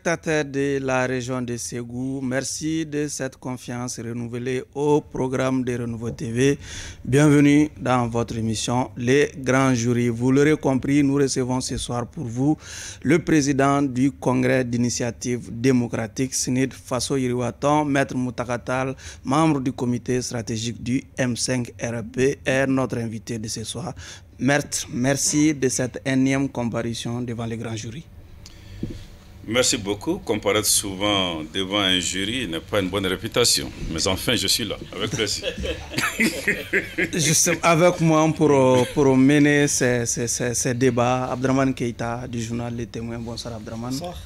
téléspectateurs de la région de Ségou, merci de cette confiance renouvelée au programme de Renouveau TV. Bienvenue dans votre émission Les Grands Jurys. Vous l'aurez compris, nous recevons ce soir pour vous le président du Congrès d'initiative démocratique SNID Faso Yiriwaton, Maître Moutaka Tall, membre du comité stratégique du M5 RP, est notre invité de ce soir. Maître, merci de cette énième comparution devant les grands jurys. Merci beaucoup. Comparaître souvent devant un jury n'est pas une bonne réputation. Mais enfin, je suis là, avec plaisir. Juste avec moi pour mener ces débats, Abdraman Keita du journal Les Témoins. Bonsoir Abdraman. Bonsoir.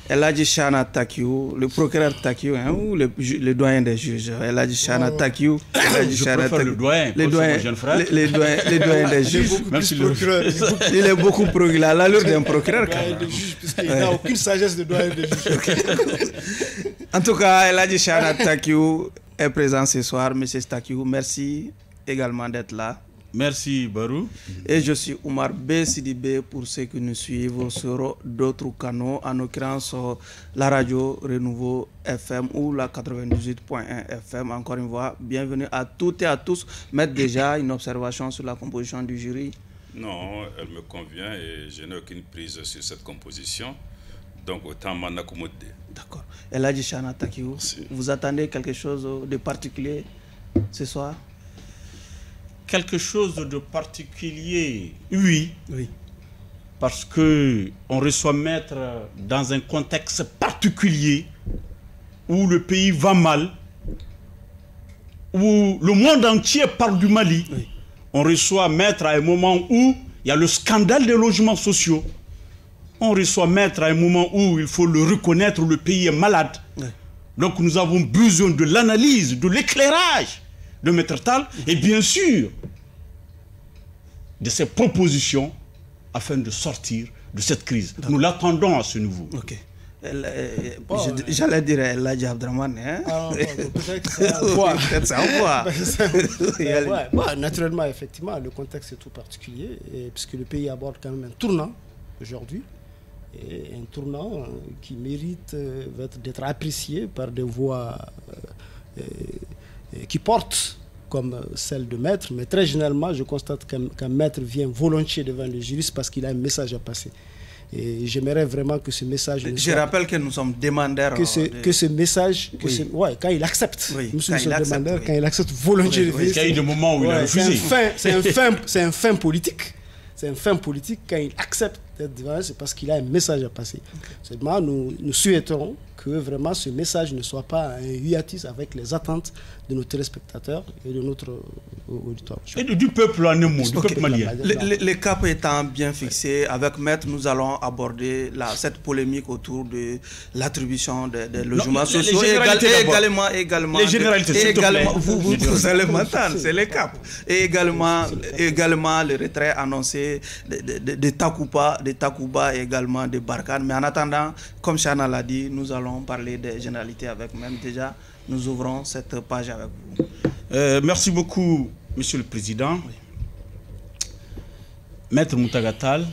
Eladji Chana Takiou, le procureur Takiou, hein, ou le doyen des juges. Eladji Chana Takiou. Je préfère le doyen, les doyens des juges. Même si le procureur. Il est beaucoup procureur. Il a l'allure d'un procureur. Doyen des juges, puisqu'il n'a aucune sagesse de doyen des juges. En tout cas, Eladji Chana Takiou est présent ce soir. Monsieur Takiou, merci également d'être là. Merci Barou. Et je suis Oumar B. Sidibé pour ceux qui nous suivent sur d'autres canaux, en l'occurrence la radio Renouveau FM ou la 98.1 FM. Encore une fois, bienvenue à toutes et à tous. Mettre déjà une observation sur la composition du jury. Non, elle me convient et je n'ai aucune prise sur cette composition. Donc autant m'en accommoder. D'accord. Eladji Chana Takiou, vous attendez quelque chose de particulier ce soir? Quelque chose de particulier, oui. Parce que on reçoit Maître dans un contexte particulier où le pays va mal, où le monde entier parle du Mali. Oui. On reçoit Maître à un moment où il y a le scandale des logements sociaux. On reçoit Maître à un moment où, il faut le reconnaître, le pays est malade. Oui. Donc nous avons besoin de l'analyse, de l'éclairage de Maître Tall et bien sûr de ses propositions afin de sortir de cette crise. Nous l'attendons à ce niveau. Ok. J'allais dire Eladji Abdraman. Hein? Peut-être ça envoie. Naturellement, effectivement, le contexte est tout particulier puisque le pays aborde quand même un tournant aujourd'hui. Et un tournant qui mérite d'être apprécié par des voix qui portent comme celle de Maître, mais très généralement, je constate qu'un Maître vient volontiers devant le juriste parce qu'il a un message à passer. Et j'aimerais vraiment que ce message... Je rappelle que nous sommes demandeurs... Que ce message... Ouais, quand il accepte. Oui, nous sommes demandeurs, quand il accepte volontiers... Il y a eu des moments où il a refusé. C'est un fin politique. C'est un fin politique. Quand il accepte d'être devant, c'est parce qu'il a un message à passer. Seulement, nous souhaiterons que vraiment ce message ne soit pas un hiatus avec les attentes de nos téléspectateurs et de notre auditoire. Et du peuple en émo, du peuple malien. Les caps étant bien fixés, avec Maître, nous allons aborder cette polémique autour de l'attribution des logements sociaux. Également, les généralités, s'il te plaît. Vous allez m'entendre, c'est les caps. Et également le retrait annoncé de Takuba et également de Barkhane. Mais en attendant, comme Chana l'a dit, nous allons parler des généralités avec même déjà. Nous ouvrons cette page avec vous. Merci beaucoup, Monsieur le Président. Oui. Maître Moutaka Tall,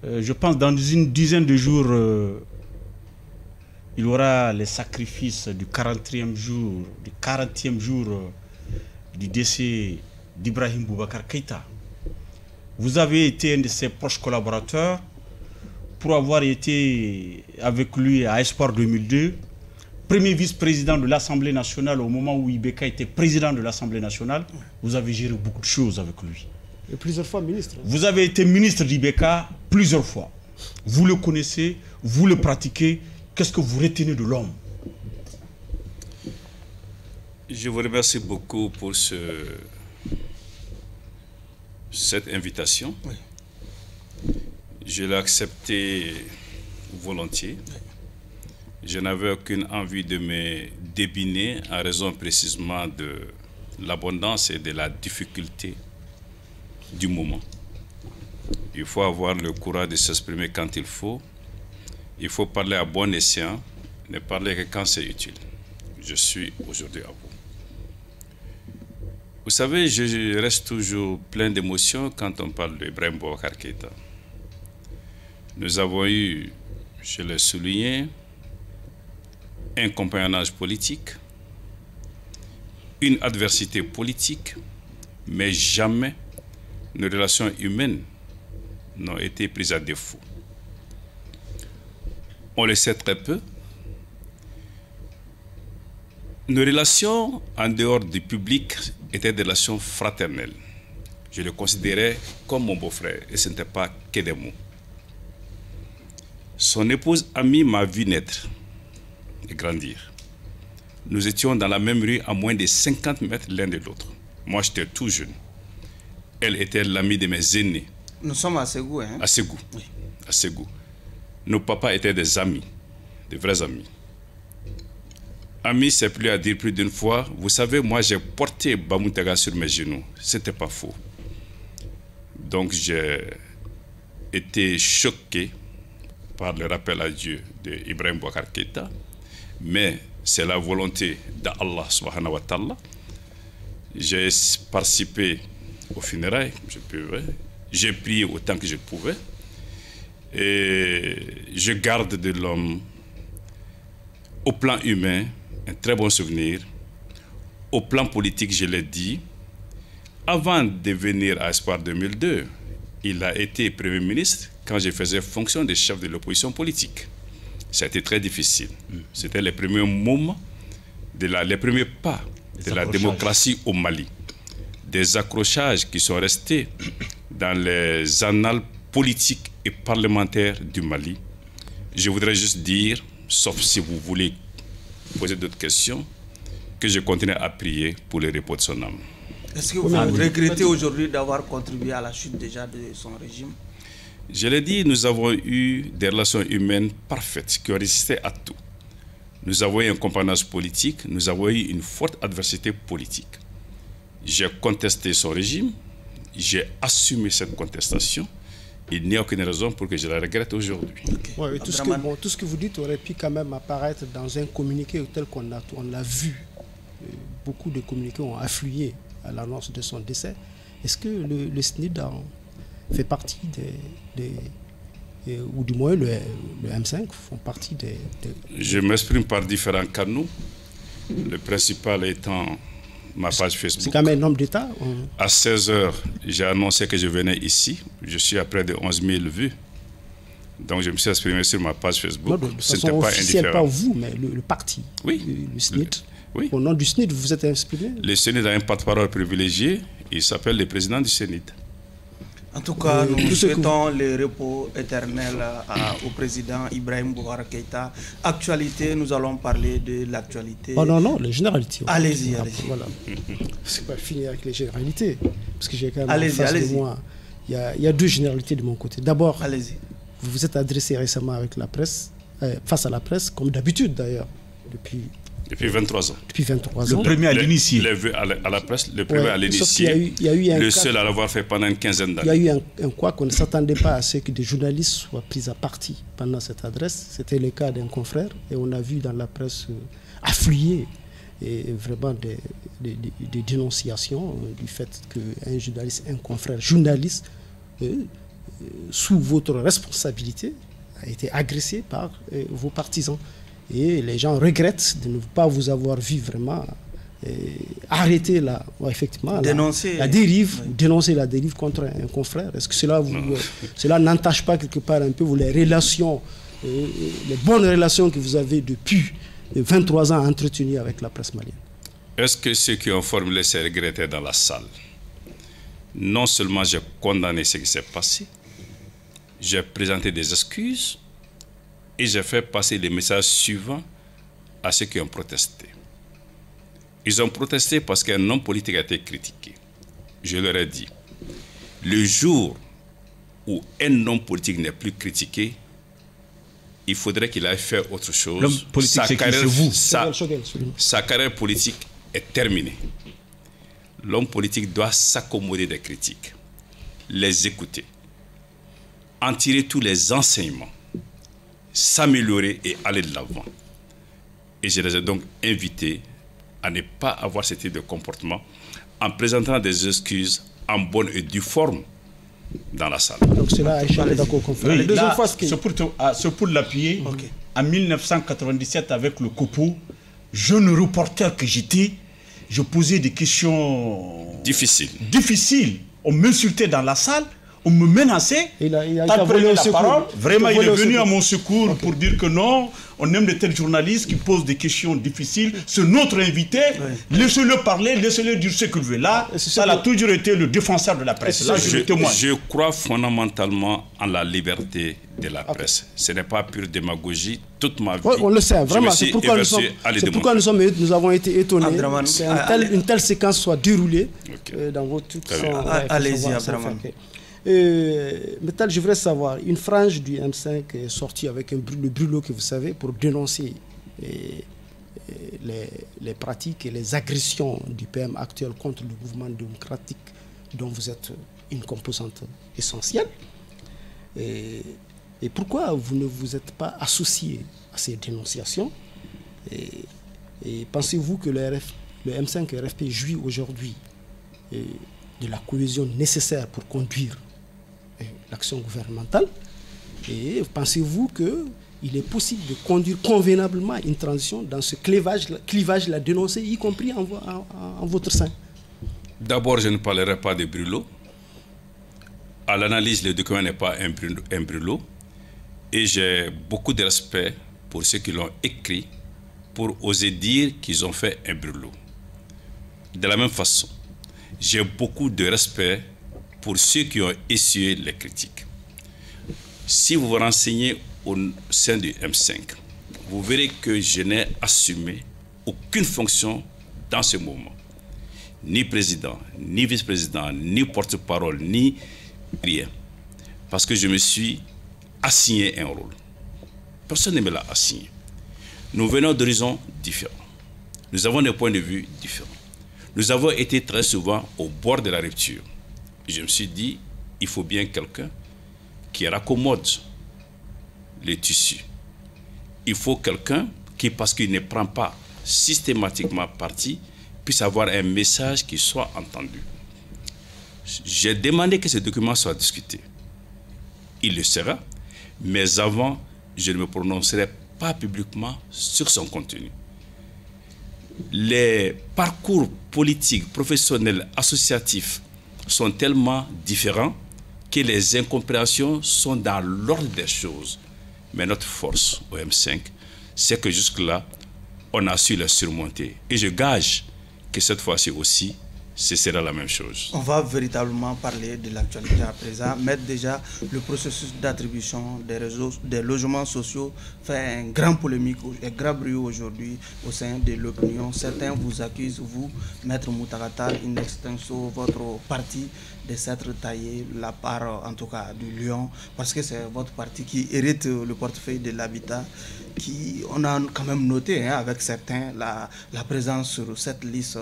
je pense dans une dizaine de jours, il y aura les sacrifices du 40e jour du décès d'Ibrahim Boubacar Keïta. Vous avez été un de ses proches collaborateurs pour avoir été avec lui à Espoir 2002, premier vice-président de l'Assemblée nationale au moment où Ibeka était président de l'Assemblée nationale. Vous avez géré beaucoup de choses avec lui. Et plusieurs fois ministre. Vous avez été ministre d'Ibeka plusieurs fois. Vous le connaissez, vous le pratiquez. Qu'est-ce que vous retenez de l'homme? Je vous remercie beaucoup pour cette invitation. Oui. Je l'ai accepté volontiers. Je n'avais aucune envie de me débiner en raison précisément de l'abondance et de la difficulté du moment. Il faut avoir le courage de s'exprimer quand il faut. Il faut parler à bon escient, ne parler que quand c'est utile. Je suis aujourd'hui à vous. Vous savez, je reste toujours plein d'émotions quand on parle d'Ibrahim Boubacar Keïta. Nous avons eu je l'ai souligné, un compagnonnage politique, une adversité politique, mais jamais nos relations humaines n'ont été prises à défaut. On le sait très peu. Nos relations en dehors du public étaient des relations fraternelles. Je le considérais comme mon beau-frère et ce n'était pas que des mots. Son épouse Ami m'a vu naître et grandir. Nous étions dans la même rue à moins de 50 mètres l'un de l'autre. Moi, j'étais tout jeune. Elle était l'amie de mes aînés. Nous sommes à Ségou, hein? À Ségou. Oui. À Ségou. Nos papas étaient des amis, des vrais amis. Ami, c'est plus à dire plus d'une fois. Vous savez, moi, j'ai porté Bamountaga sur mes genoux. Ce n'était pas faux. Donc, j'ai été choqué par le rappel à Dieu d'Ibrahim Boubacar Keïta. Mais c'est la volonté d'Allah subhanahu wa ta'ala. J'ai participé aux funérailles, j'ai prié autant que je pouvais. Et je garde de l'homme, au plan humain, un très bon souvenir. Au plan politique, je l'ai dit, avant de venir à Espoir 2002, il a été Premier ministre quand je faisais fonction de chef de l'opposition politique. Ça a été très difficile. C'était les premiers moments, les premiers pas de la démocratie au Mali. Des accrochages qui sont restés dans les annales politiques et parlementaires du Mali. Je voudrais juste dire, sauf si vous voulez poser d'autres questions, que je continue à prier pour le repos de son âme. Est-ce que vous regrettez aujourd'hui d'avoir contribué à la chute déjà de son régime? Je l'ai dit, nous avons eu des relations humaines parfaites qui ont résisté à tout. Nous avons eu un compagnonnage politique, nous avons eu une forte adversité politique. J'ai contesté son régime, j'ai assumé cette contestation. Il n'y a aucune raison pour que je la regrette aujourd'hui. Okay. Ouais, tout ce que vous dites aurait pu quand même apparaître dans un communiqué tel qu'on l'a vu. Beaucoup de communiqués ont afflué à l'annonce de son décès. Est-ce que le SNID fait partie ou du moins le M5 font partie des... Je m'exprime par différents canaux. Le principal étant ma page Facebook. C'est quand même un homme d'État. À 16h, j'ai annoncé que je venais ici. Je suis à près de 11 000 vues. Donc je me suis exprimé sur ma page Facebook. Non, de ce façon n'était pas officielle, indifférent. pas vous, mais le parti. Oui. Le SNID. Oui. Au nom du SNID, vous vous êtes exprimé? Le SNID a un porte-parole privilégié. Il s'appelle le président du SNID. En tout cas, nous souhaitons le repos éternel au président Ibrahim Boubacar Keïta. Actualité, nous allons parler de l'actualité. Oh non, les généralités. Allez-y. Voilà. C'est pas fini avec les généralités. Parce que j'ai quand même en face de moi, il y a deux généralités de mon côté. D'abord, vous vous êtes adressé récemment avec la presse, face à la presse, comme d'habitude d'ailleurs, depuis 23 ans. Depuis 23 ans. Le premier à l'initier. À la presse, le premier à l'initier. Le seul à l'avoir fait pendant une quinzaine d'années. Il y a eu un quoi qu'on ne s'attendait pas à ce que des journalistes soient pris à partie pendant cette adresse. C'était le cas d'un confrère. Et on a vu dans la presse affluer vraiment des dénonciations du fait qu'un journaliste, un confrère journaliste, sous votre responsabilité, a été agressé par vos partisans. Et les gens regrettent de ne pas vous avoir vu vraiment arrêter effectivement, la dérive, dénoncer la dérive contre un confrère. Est-ce que cela n'entache pas quelque part un peu les relations, les bonnes relations que vous avez depuis 23 ans entretenues avec la presse malienne? Est-ce que ceux qui ont formulé ces regrets étaient dans la salle? Non seulement j'ai condamné ce qui s'est passé, j'ai présenté des excuses, et j'ai fait passer les messages suivants à ceux qui ont protesté. Ils ont protesté parce qu'un homme politique a été critiqué. Je leur ai dit, le jour où un homme politique n'est plus critiqué, il faudrait qu'il aille faire autre chose. L'homme politique, c'est vous. Sa carrière politique est terminée. L'homme politique doit s'accommoder des critiques, les écouter, en tirer tous les enseignements, s'améliorer et aller de l'avant. Et je les ai donc invités à ne pas avoir ce type de comportement en présentant des excuses en bonne et due forme. dans la salle. Donc cela a échappé d'accord au conflit. Oui, Deuxième là, fois, c'est pour l'appuyer. Ok. En 1997, avec le COPO, jeune reporter que j'étais, je posais des questions difficiles. On m'insultait dans la salle, on me menaçait. il a T'as volé pris au la secours. parole. Vraiment, il volé est au venu secours. à mon secours pour dire que non, on aime de tels journalistes qui posent des questions difficiles. C'est notre invité. Laissez-le parler, laissez-le dire ce qu'il veut. Là, ça a toujours été le défenseur de la presse. Là, je le témoigne. Je crois fondamentalement en la liberté de la presse. Ce n'est pas pure démagogie. Toute ma vie, Oui, on le sait, vraiment. je me C'est suis pourquoi, nous avons été étonnés Abdraman, qu'une telle séquence soit déroulée Ok. dans votre toute Très son... bien. Allez-y, Abdraman. Metal, je voudrais savoir, une frange du M5 est sortie avec le brûlot que vous savez pour dénoncer les pratiques et les agressions du PM actuel contre le mouvement démocratique dont vous êtes une composante essentielle. Et pourquoi vous ne vous êtes pas associé à ces dénonciations et pensez-vous que le M5 RFP jouit aujourd'hui de la cohésion nécessaire pour conduire l'action gouvernementale? Et pensez-vous qu'il est possible de conduire convenablement une transition dans ce clivage-là dénoncé, y compris en votre sein? D'abord, je ne parlerai pas de brûlot. À l'analyse, le document n'est pas un brûlot. Et j'ai beaucoup de respect pour ceux qui l'ont écrit pour oser dire qu'ils ont fait un brûlot. De la même façon, j'ai beaucoup de respect pour ceux qui ont essuyé les critiques. Si vous vous renseignez au sein du M5, vous verrez que je n'ai assumé aucune fonction dans ce mouvement. Ni président, ni vice-président, ni porte-parole, ni rien. Parce que je me suis assigné un rôle. Personne ne me l'a assigné. Nous venons d'horizons différents. Nous avons des points de vue différents. Nous avons été très souvent au bord de la rupture. Je me suis dit, il faut bien quelqu'un qui raccommode les tissus. Il faut quelqu'un qui, parce qu'il ne prend pas systématiquement parti, puisse avoir un message qui soit entendu. J'ai demandé que ce document soit discuté. Il le sera, mais avant, je ne me prononcerai pas publiquement sur son contenu. Les parcours politiques, professionnels, associatifs sont tellement différents que les incompréhensions sont dans l'ordre des choses. Mais notre force au M5, c'est que jusque-là, on a su les surmonter. Et je gage que cette fois-ci aussi, ce sera la même chose. On va véritablement parler de l'actualité à présent, mais déjà le processus d'attribution des logements sociaux fait un grand polémique, un grand bruit aujourd'hui au sein de l'opinion. Certains vous accusent, vous, Maître Moutagatal, in extenso, votre parti, de s'être taillé la part, en tout cas, du lion, parce que c'est votre parti qui hérite le portefeuille de l'habitat, on a quand même noté avec certains la présence sur cette liste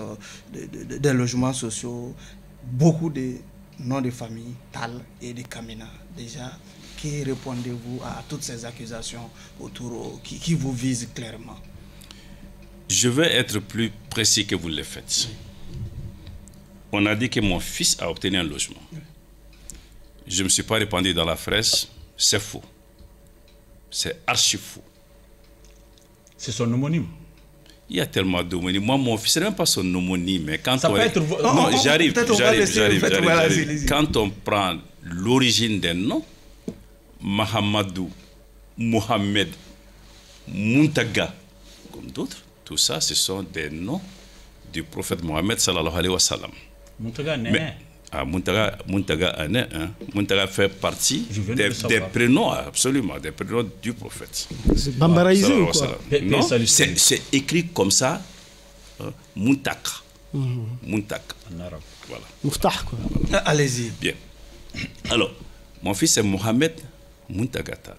des logements sociaux, beaucoup de noms de famille, Tal et de Kamina. Déjà, que répondez-vous à toutes ces accusations autour qui vous visent clairement? Je vais être plus précis que vous le faites. On a dit que mon fils a obtenu un logement. Je ne me suis pas répandu dans la presse, c'est faux. C'est archi faux. C'est son homonyme. Il y a tellement d'homonymes. Moi, mon fils, ce n'est même pas son homonyme. Mais quand ça on... peut être... Non, j'arrive. Voilà, quand on prend l'origine des noms, Mahamadou, Mohamed, Muntaga, comme d'autres, tout ça, ce sont des noms du prophète Mohamed sallallahu alayhi wa sallam. Muntaga n'est Muntaga fait partie des prénoms, absolument, des prénoms du prophète. C'est bambaraïsé ou quoi? Non, c'est écrit comme ça, Muntaka. Muntaka. En arabe. Voilà. Muftah, quoi. Allez-y. Bien. Alors, mon fils c'est Mohamed Muntagatal.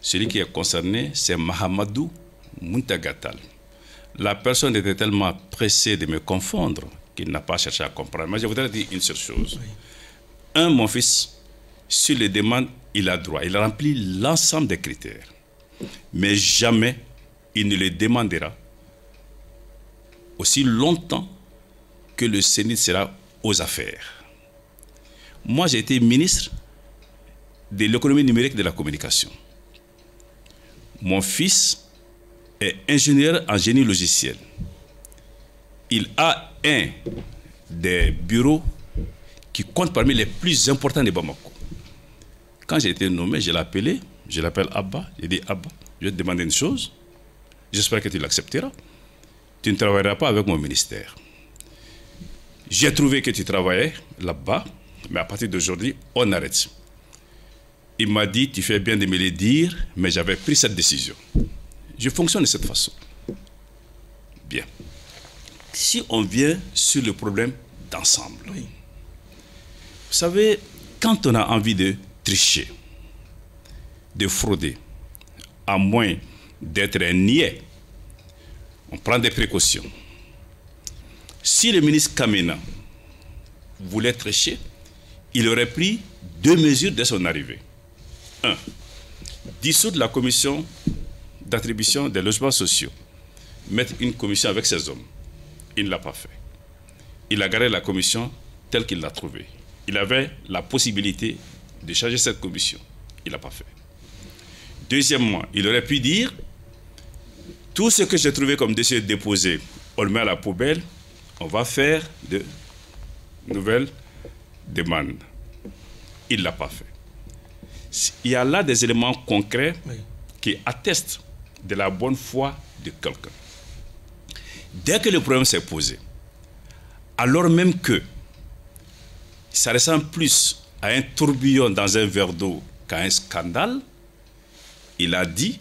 Celui qui est concerné, c'est Mahamadou Muntagatal. La personne était tellement pressée de me confondre qu'il n'a pas cherché à comprendre. Mais je voudrais dire une seule chose. Oui. Mon fils, sur les demandes, il a droit. Il remplit l'ensemble des critères. Mais jamais il ne les demandera aussi longtemps que le Sénat sera aux affaires. Moi, j'ai été ministre de l'économie numérique et de la communication. Mon fils est ingénieur en génie logiciel. Il a un des bureaux qui compte parmi les plus importants de Bamako. Quand j'ai été nommé, je l'ai appelé, je l'appelle Abba. J'ai dit Abba, je vais te demander une chose. J'espère que tu l'accepteras. Tu ne travailleras pas avec mon ministère. J'ai trouvé que tu travaillais là-bas, mais à partir d'aujourd'hui, on arrête. Il m'a dit, tu fais bien de me le dire, mais j'avais pris cette décision. Je fonctionne de cette façon. Bien. Si on vient sur le problème d'ensemble, oui. Vous savez, quand on a envie de tricher, de frauder, à moins d'être un niais, on prend des précautions. Si le ministre Kamena voulait tricher, il aurait pris 2 mesures dès son arrivée. 1. Dissoudre la commission d'attribution des logements sociaux. Mettre une commission avec ses hommes. Il ne l'a pas fait. Il a gardé la commission telle qu'il l'a trouvée. Il avait la possibilité de changer cette commission. Il ne l'a pas fait. Deuxièmement, il aurait pu dire tout ce que j'ai trouvé comme dossier déposé, on le met à la poubelle, on va faire de nouvelles demandes. Il ne l'a pas fait. Il y a là des éléments concrets qui attestent de la bonne foi de quelqu'un. Dès que le problème s'est posé, alors même que ça ressemble plus à un tourbillon dans un verre d'eau qu'à un scandale, il a dit,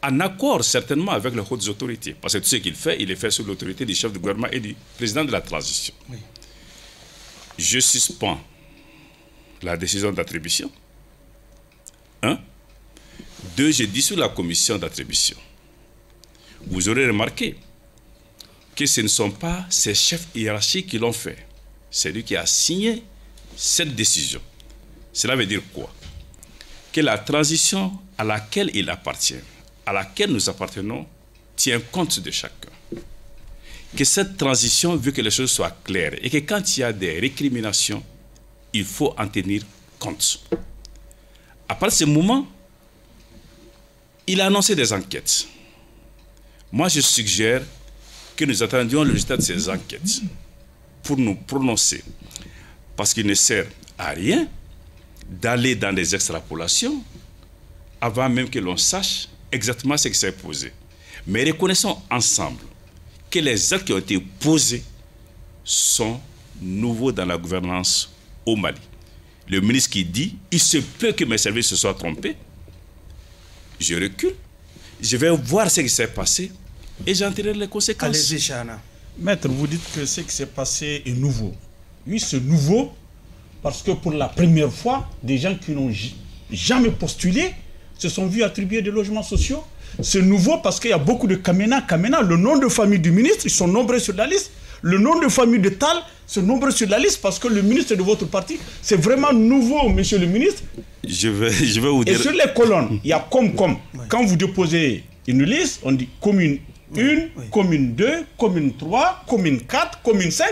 en accord certainement avec les hautes autorités, parce que tout ce qu'il fait, il est fait sous l'autorité du chef du gouvernement et du président de la transition. Oui. Je suspends la décision d'attribution. 1. 2. Je dissous la commission d'attribution. Vous aurez remarqué que ce ne sont pas ces chefs hiérarchiques qui l'ont fait. C'est lui qui a signé cette décision. Cela veut dire quoi? Que la transition à laquelle il appartient, à laquelle nous appartenons, tient compte de chacun. Que cette transition veut que les choses soient claires et que quand il y a des récriminations, il faut en tenir compte. À partir de ce moment, il a annoncé des enquêtes. Moi, je suggère que nous attendions le résultat de ces enquêtes pour nous prononcer. Parce qu'il ne sert à rien d'aller dans des extrapolations avant même que l'on sache exactement ce qui s'est posé. Mais reconnaissons ensemble que les actes qui ont été posés sont nouveaux dans la gouvernance au Mali. Le ministre qui dit « il se peut que mes services se soient trompés », je recule, je vais voir ce qui s'est passé et j'en tirerai les conséquences. Allez-y, Chana. Maître, vous dites que ce qui s'est passé est nouveau. Oui, c'est nouveau parce que pour la première fois, des gens qui n'ont jamais postulé se sont vus attribuer des logements sociaux. C'est nouveau parce qu'il y a beaucoup de Kamena. Kamena, le nom de famille du ministre, ils sont nombreux sur la liste. Le nom de famille de Tal, sont nombreux sur la liste parce que le ministre de votre parti, c'est vraiment nouveau, monsieur le ministre. Je vais vous dire... Et sur les colonnes, il y a comme. Oui. Quand vous déposez une liste, on dit commune 1, oui. Commune 2, commune 3, commune 4, commune 5.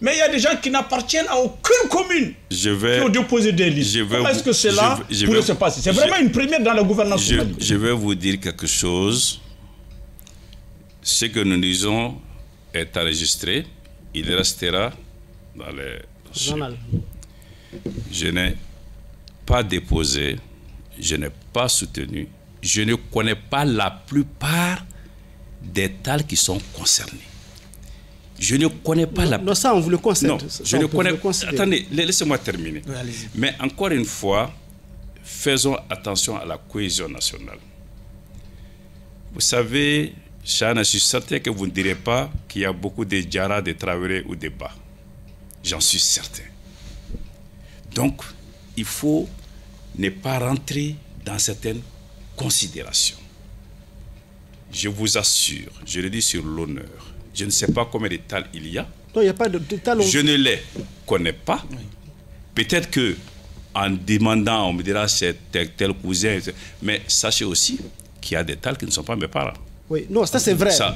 Mais il y a des gens qui n'appartiennent à aucune commune qui ont déposé des listes. Comment est-ce que cela pourrait se passer? C'est vraiment une première dans la gouvernance du Mali. Je vais vous dire quelque chose. Ce que nous disons est enregistré. Il restera dans les journal. Je n'ai pas déposé, je n'ai pas soutenu, je ne connais pas la plupart des tals qui sont concernés. Je ne connais pas la... Non, ça, on vous le concède. Non, je ne connais pas... Attendez, laissez-moi terminer. Oui, mais encore une fois, faisons attention à la cohésion nationale. Vous savez, Chana, je suis certain que vous ne direz pas qu'il y a beaucoup de Djara, de Traoré ou de Ba. J'en suis certain. Donc, il faut ne pas rentrer dans certaines considérations. Je vous assure, je le dis sur l'honneur, je ne sais pas combien de tals il y a. Non, il n'y a pas de tals. Je ne les connais pas. Oui. Peut-être que en demandant, on me dira c'est tel cousin. Mais sachez aussi qu'il y a des tals qui ne sont pas mes parents. Oui, non, ça c'est vrai. Ça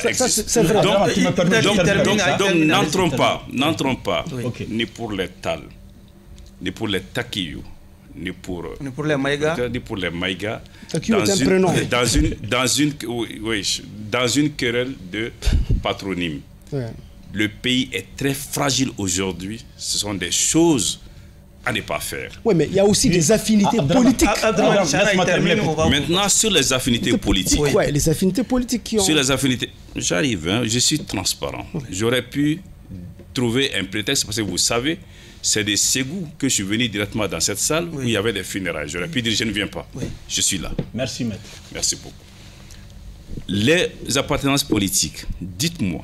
existe. C'est vrai. Donc n'entrons pas, oui. Ni pour les tals, ni pour les Takiyou, ni pour les Maïga. Ni pour les Maïga. Takiyou est un prénom. Dans une querelle de patronyme. Ouais. Le pays est très fragile aujourd'hui. Ce sont des choses à ne pas faire. Oui, mais il y a aussi des affinités politiques. Maintenant, sur les affinités politiques. Ouais, les affinités politiques qui ont... Sur les affinités, j'arrive, hein, je suis transparent. J'aurais pu trouver un prétexte, parce que vous savez, c'est des Ségou que je suis venu directement dans cette salle où il y avait des funérailles. J'aurais pu dire, je ne viens pas. Je suis là. Merci, maître. Merci beaucoup. Les appartenances politiques, dites-moi,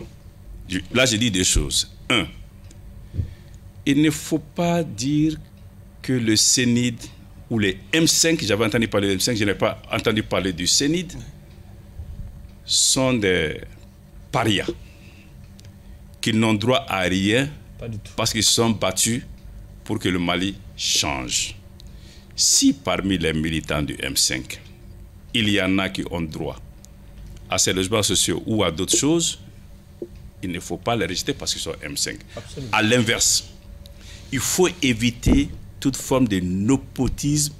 là je dis des choses. Un, il ne faut pas dire que le Sénid ou les M5, j'avais entendu parler du M5, je n'ai pas entendu parler du Sénid, sont des parias qui n'ont droit à rien parce qu'ils sont battus pour que le Mali change. Si parmi les militants du M5, il y en a qui ont droit à ces logements sociaux ou à d'autres choses, il ne faut pas les rejeter parce qu'ils sont M5. Absolument. À l'inverse, il faut éviter toute forme de népotisme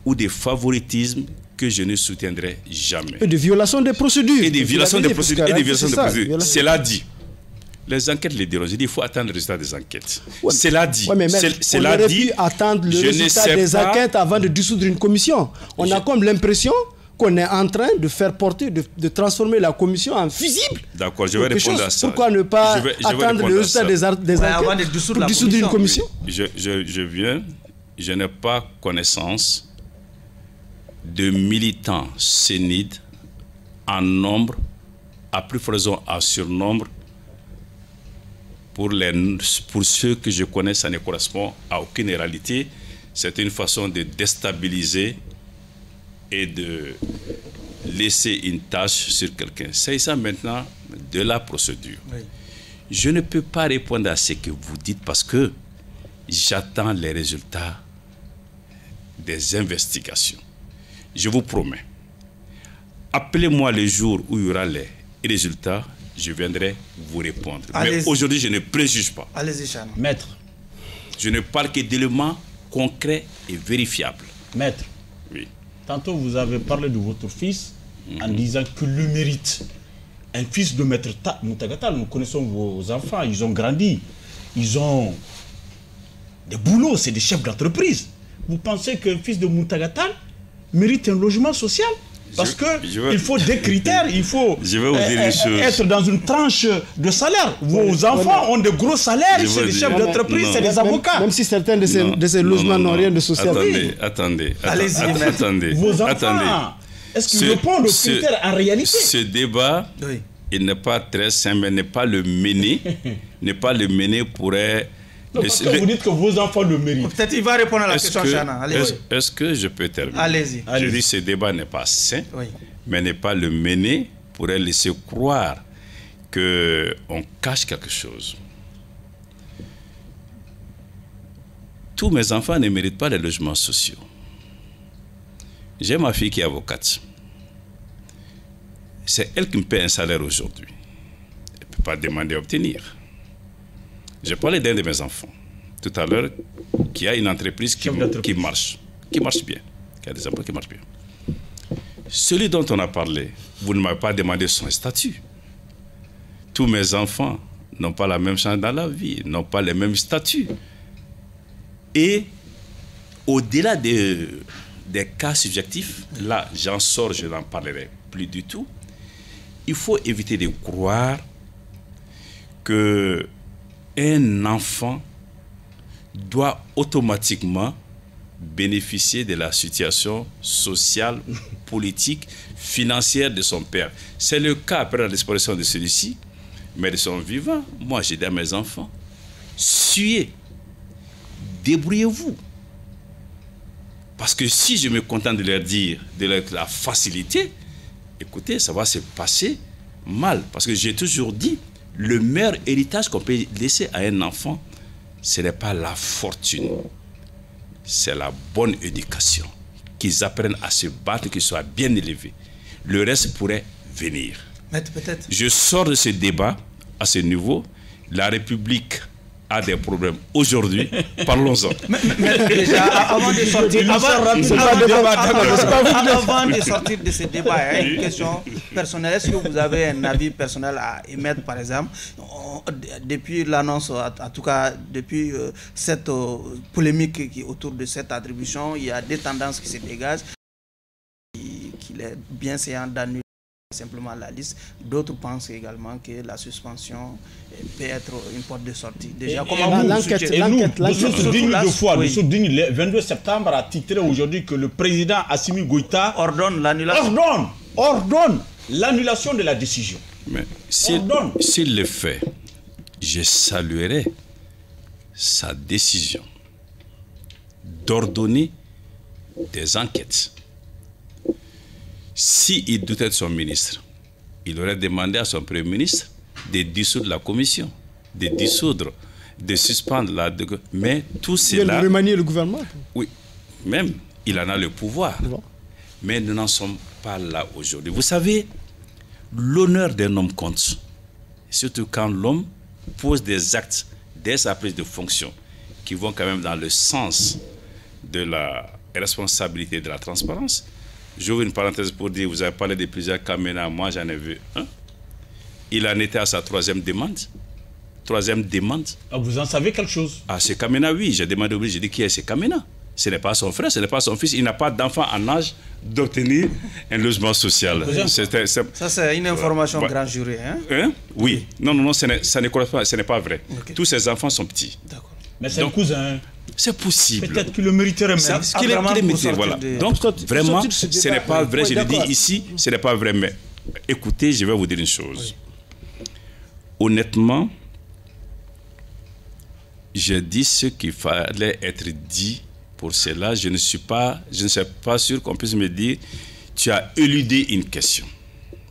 ou de favoritisme que je ne soutiendrai jamais. Et de violation des procédures. Et des violations des procédures. Cela dit, les enquêtes les diront. Je dis, il faut attendre le résultat des enquêtes. Ouais, cela dit, on aurait pu attendre le résultat des enquêtes avant de dissoudre une commission. On a comme l'impression qu'on est en train de faire porter, de transformer la commission en fusible. D'accord, je vais répondre à ça. Pourquoi ne pas attendre le résultat des enquêtes avant de dissoudre une commission? Je n'ai pas connaissance de militants sénides en nombre, à plus forte raison en surnombre. Pour ceux que je connais, ça ne correspond à aucune réalité. C'est une façon de déstabiliser et de laisser une tâche sur quelqu'un. C'est ça maintenant de la procédure. Oui. Je ne peux pas répondre à ce que vous dites parce que j'attends les résultats des investigations. Je vous promets. Appelez-moi le jour où il y aura les résultats, je viendrai vous répondre. Mais aujourd'hui, je ne préjuge pas. Allez-y, Chana. Maître. Je ne parle que d'éléments concrets et vérifiables. Maître. Oui. Tantôt, vous avez parlé de votre fils en disant que le mérite. Un fils de Maître Moutagatal, nous connaissons vos enfants, ils ont grandi, ils ont des boulots, c'est des chefs d'entreprise. Vous pensez qu'un fils de Moutagatal mérite un logement social? Parce qu'il faut des critères, il faut être dans une tranche de salaire. Vos enfants ont de gros salaires, c'est des chefs d'entreprise, c'est des avocats. Même si certains de ces logements n'ont rien de social. Attendez. Vos enfants, est-ce qu'ils répondent aux critères en réalité? Ce débat, il n'est pas très simple, mais n'est pas le mener pourrait... Non, parce que vous dites que vos enfants le méritent. Peut-être il va répondre à la question, Chana. Est-ce que je peux terminer? Allez-y. Je dis que ce débat n'est pas sain, mais n'est pas le mener pourrait laisser croire qu'on cache quelque chose. Tous mes enfants ne méritent pas les logements sociaux. J'ai ma fille qui est avocate. C'est elle qui me paie un salaire aujourd'hui. Elle ne peut pas demander à obtenir. J'ai parlé d'un de mes enfants tout à l'heure qui a une entreprise qui marche bien, qui a des emplois qui marchent bien. Celui dont on a parlé, vous ne m'avez pas demandé son statut. Tous mes enfants n'ont pas la même chance dans la vie, n'ont pas les mêmes statuts. Et au-delà des cas subjectifs, là j'en sors, je n'en parlerai plus du tout. Il faut éviter de croire que un enfant doit automatiquement bénéficier de la situation sociale, politique, financière de son père. C'est le cas après la disparition de celui-ci, mais de son vivant. Moi, j'ai dit à mes enfants, suyez, débrouillez-vous. Parce que si je me contente de leur dire de la facilité, écoutez, ça va se passer mal. Parce que j'ai toujours dit, le meilleur héritage qu'on peut laisser à un enfant, ce n'est pas la fortune, c'est la bonne éducation. Qu'ils apprennent à se battre, qu'ils soient bien élevés. Le reste pourrait venir. Peut-être. Je sors de ce débat à ce niveau. La République a des problèmes aujourd'hui, parlons-en. Mais déjà, avant de sortir, avant de sortir de ce débat, une question personnelle. Est-ce que vous avez un avis personnel à émettre, par exemple, depuis l'annonce, en tout cas depuis cette polémique qui autour de cette attribution, il y a des tendances qui se dégagent, qu'il est bien séant d'annuler simplement la liste. D'autres pensent également que la suspension peut être une porte de sortie. Déjà, comment l'enquête, le 22 septembre a titré aujourd'hui que le président Assimi Goïta ordonne l'annulation de la décision. Mais s'il le fait, je saluerai sa décision d'ordonner des enquêtes. S'il doutait de son ministre, il aurait demandé à son premier ministre de dissoudre la commission, de dissoudre, de suspendre la... Mais tout cela... Il remanier le gouvernement. Oui, même, il en a le pouvoir. Bon. Mais nous n'en sommes pas là aujourd'hui. Vous savez, l'honneur d'un homme compte. Surtout quand l'homme pose des actes dès sa prise de fonction qui vont quand même dans le sens de la responsabilité et de la transparence. J'ouvre une parenthèse pour dire, vous avez parlé de plusieurs caméras, moi j'en ai vu un. Il en était à sa troisième demande. Ah, vous en savez quelque chose? Ah, c'est Kamena, oui. J'ai demandé, j'ai dit qui est ce Kamena? Ce n'est pas son frère, ce n'est pas son fils. Il n'a pas d'enfant en âge d'obtenir un logement social. Ça, c'est une information grand jury. Hein? Oui. Non, ça ne correspond pas, ce n'est pas vrai. Okay. Tous ces enfants sont petits. D'accord. Mais c'est un cousin. C'est possible. Peut-être qu'il le mériterait même. Qu'il est mérité, voilà. Donc, vraiment, ce n'est pas vrai. Je le dis ici, ce n'est pas vrai. Mais écoutez, je vais vous dire une chose. Oui. Honnêtement, j'ai dit ce qu'il fallait être dit pour cela. Je ne suis pas sûr qu'on puisse me dire tu as éludé une question.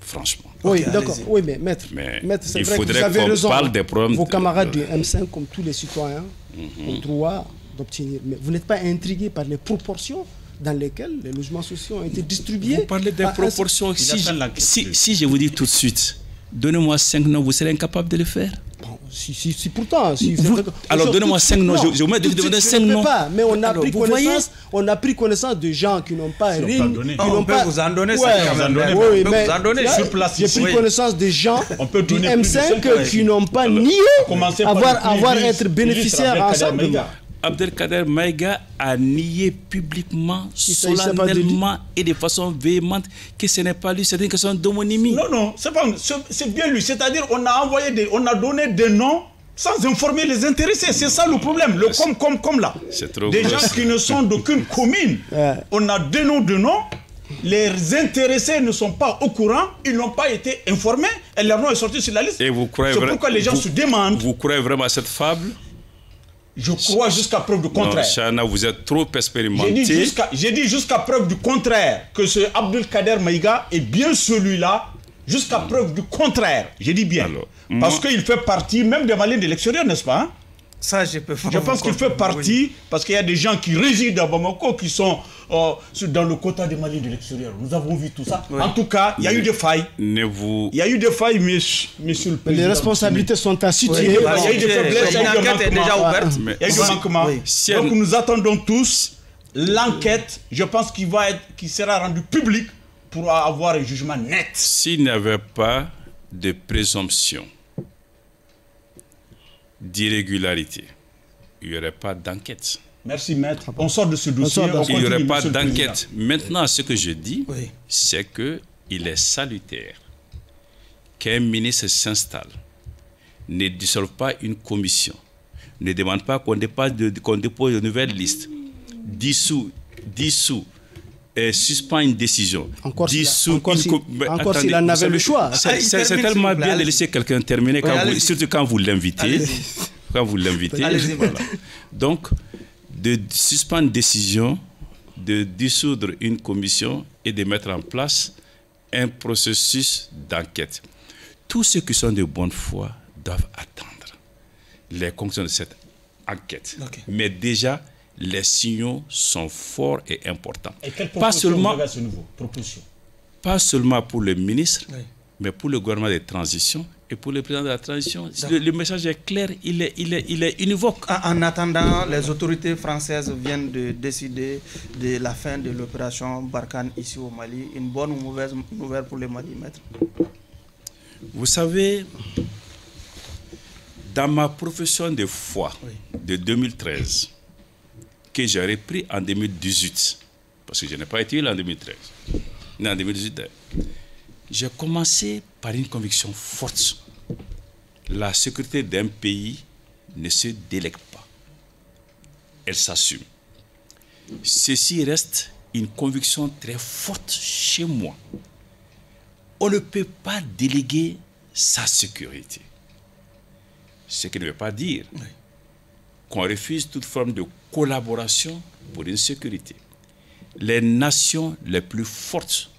Franchement. Oui, d'accord. Oui, mais maître, il faudrait qu'on parle des problèmes. Vos camarades du M5, comme tous les citoyens, ont droit d'obtenir. Mais vous n'êtes pas intrigué par les proportions dans lesquelles les logements sociaux ont été distribués? Vous parlez des proportions. Si je vous dis tout de suite, donnez-moi 5 noms, vous serez incapable de le faire? Bon, si pourtant... alors donnez-moi 5 noms, je vous mets de donner 5 noms. Mais on a pris connaissance de gens qui n'ont pas... On peut vous en donner, sur place. J'ai pris connaissance de gens du M5 qui n'ont pas nié avoir été bénéficiaires ensemble. Abdelkader Maïga a nié publiquement, solennellement et de façon véhémente que ce n'est pas lui, c'est une question d'homonymie. Non, c'est bien lui. C'est-à-dire on a donné des noms sans informer les intéressés. C'est ça le problème. Comme là. Des gens qui ne sont d'aucune commune. On a des noms de noms. Les intéressés ne sont pas au courant, ils n'ont pas été informés et leur nom est sorti sur la liste. C'est pourquoi les gens se demandent. Vous croyez vraiment à cette fable? Je crois jusqu'à preuve du contraire. Non, Chana, vous êtes trop expérimenté. J'ai dit jusqu'à preuve du contraire que ce Abdelkader Maïga est bien celui-là, jusqu'à preuve du contraire. J'ai dit bien. Alors, parce qu'il fait partie même des Maliens de l'extérieur, n'est-ce pas? Hein? Ça, je pense qu'il fait partie, parce qu'il y a des gens qui résident à Bamako qui sont dans le quota des Maliens de l'extérieur. Nous avons vu tout ça. Oui. En tout cas, il y a eu des failles. Il y a eu des failles, monsieur le président. Les responsabilités sont à situer. Il y a eu des faiblesses. L'enquête est déjà ouverte. Il y a eu des manquements. Donc nous attendons tous l'enquête. Je pense qu'il sera rendu public pour avoir un jugement net. S'il n'y avait pas de présomption d'irrégularité, il n'y aurait pas d'enquête. Merci, maître. On sort de ce dossier. Il n'y aurait pas d'enquête. Maintenant, ce que je dis, c'est qu'il est salutaire qu'un ministre s'installe, ne dissolve pas une commission, ne demande pas qu'on dépose une nouvelle liste, dissout et suspend une décision. Encore s'il en avait le choix. C'est tellement bien de laisser quelqu'un terminer, surtout quand vous l'invitez. Voilà. Donc, de suspendre une décision, de dissoudre une commission et de mettre en place un processus d'enquête. Tous ceux qui sont de bonne foi doivent attendre les conclusions de cette enquête. Okay. Mais déjà, les signaux sont forts et importants. Et quelle proposition vous avez à ce niveau? Pas seulement pour le ministre, mais pour le gouvernement de transition et pour le président de la transition. Le message est clair, il est univoque. En attendant, les autorités françaises viennent de décider de la fin de l'opération Barkhane ici au Mali. Une bonne ou mauvaise nouvelle pour le Mali, maître? Vous savez, dans ma profession de foi de 2013, que j'ai repris en 2018, parce que je n'ai pas été là en 2013, mais en 2018, j'ai commencé par une conviction forte. La sécurité d'un pays ne se délègue pas. Elle s'assume. Ceci reste une conviction très forte chez moi. On ne peut pas déléguer sa sécurité. Ce qui ne veut pas dire qu'on refuse toute forme de collaboration pour une sécurité. Les nations les plus fortes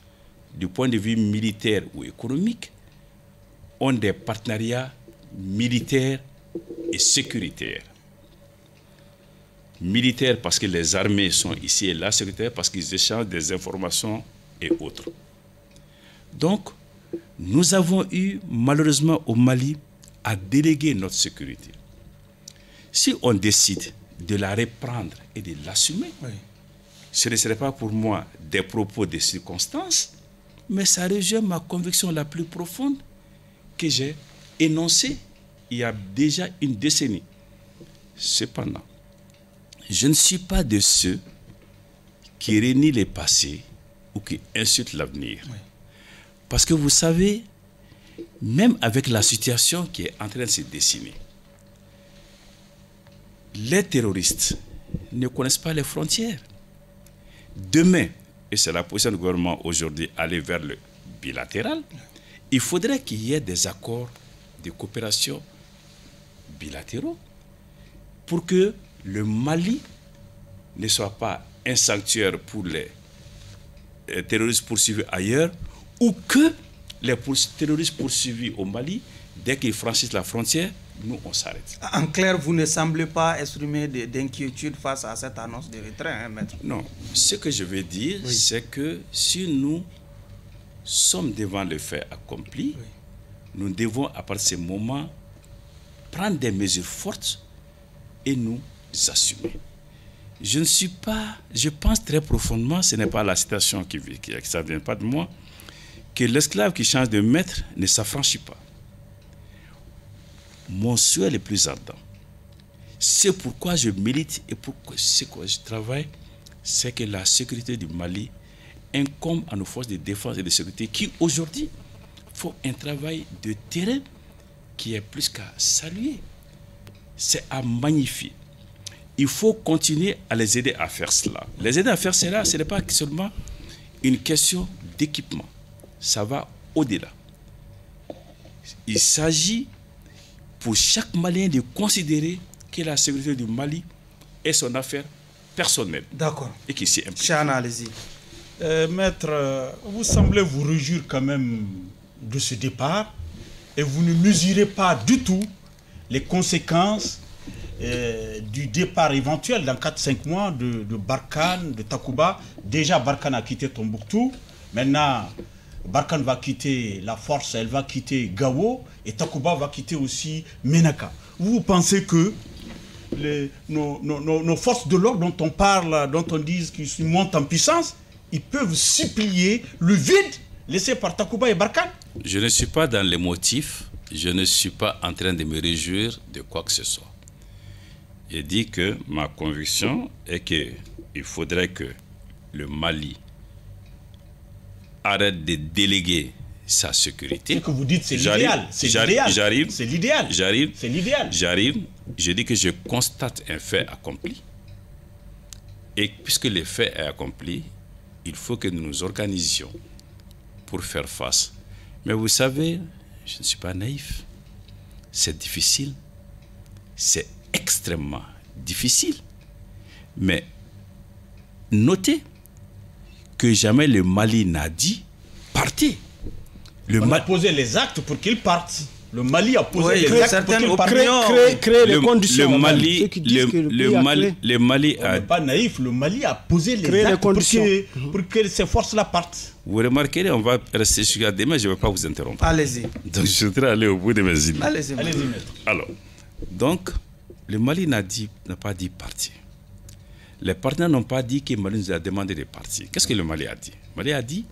du point de vue militaire ou économique ont des partenariats militaires et sécuritaires. Militaires parce que les armées sont ici et là, sécuritaires parce qu'ils échangent des informations et autres. Donc, nous avons eu malheureusement au Mali à déléguer notre sécurité. Si on décide de la reprendre et de l'assumer, ce ne serait pas pour moi des propos de circonstances, mais ça rejoint ma conviction la plus profonde que j'ai énoncée il y a déjà une décennie. Cependant, je ne suis pas de ceux qui renient le passé ou qui insultent l'avenir. Parce que vous savez, même avec la situation qui est en train de se dessiner, les terroristes ne connaissent pas les frontières. Demain, et c'est la position du gouvernement aujourd'hui, aller vers le bilatéral, il faudrait qu'il y ait des accords de coopération bilatéraux pour que le Mali ne soit pas un sanctuaire pour les terroristes poursuivis ailleurs, ou que les terroristes poursuivis au Mali, dès qu'ils franchissent la frontière, nous, on s'arrête. En clair, vous ne semblez pas exprimer d'inquiétude face à cette annonce de retrait, hein, maître? Non. Ce que je veux dire, c'est que si nous sommes devant le fait accompli, nous devons, à partir de ce moment, prendre des mesures fortes et nous assumer. Je ne suis pas... Je pense très profondément, ce n'est pas la citation qui ça ne vient pas de moi, que l'esclave qui change de maître ne s'affranchit pas. Mon souhait le plus ardent, c'est pourquoi je milite et pourquoi je travaille, c'est que la sécurité du Mali incombe à nos forces de défense et de sécurité qui, aujourd'hui, font un travail de terrain qui est plus qu'à saluer. C'est à magnifier. Il faut continuer à les aider à faire cela. Les aider à faire cela, ce n'est pas seulement une question d'équipement. Ça va au-delà. Il s'agit pour chaque Malien de considérer que la sécurité du Mali est son affaire personnelle. D'accord. Et qui s'y implique. Chana, allez-y. Maître, vous semblez vous réjouir quand même de ce départ et vous ne mesurez pas du tout les conséquences du départ éventuel dans 4-5 mois de Barkhane, de Takuba. Déjà, Barkhane a quitté Tombouctou. Maintenant, Barkhane va quitter la force, elle va quitter Gao et Takuba va quitter aussi Menaka. Vous pensez que nos forces de l'ordre dont on parle, dont on dit qu'ils montent en puissance, ils peuvent supplier le vide laissé par Takuba et Barkhane? Je ne suis pas dans les motifs, je ne suis pas en train de me réjouir de quoi que ce soit. J'ai dit que ma conviction est qu'il faudrait que le Mali arrête de déléguer sa sécurité. Ce que vous dites, c'est l'idéal. J'arrive. C'est l'idéal. J'arrive. Je dis que je constate un fait accompli. Et puisque le fait est accompli, il faut que nous nous organisions pour faire face. Mais vous savez, je ne suis pas naïf. C'est difficile. C'est extrêmement difficile. Mais notez que jamais le Mali n'a dit partez. On a posé les actes pour qu'ils partent. Le Mali a posé Oui, les actes certaines pour opinions. Créer les conditions. Le Mali, Ceux qui disent que le Mali a... pas naïf, le Mali a posé les Créer les actes pour conditions. pour que ces forces-là partent. Vous remarquerez, on va rester jusqu'à demain, je ne vais pas vous interrompre. Allez-y. Donc je voudrais aller au bout de mes idées. Allez-y. Allez-y, maître. Alors, donc, le Mali n'a pas dit partir. Les partenaires n'ont pas dit que le Mali nous a demandé de partir. Qu'est-ce que le Mali a dit? Le Mali a dit,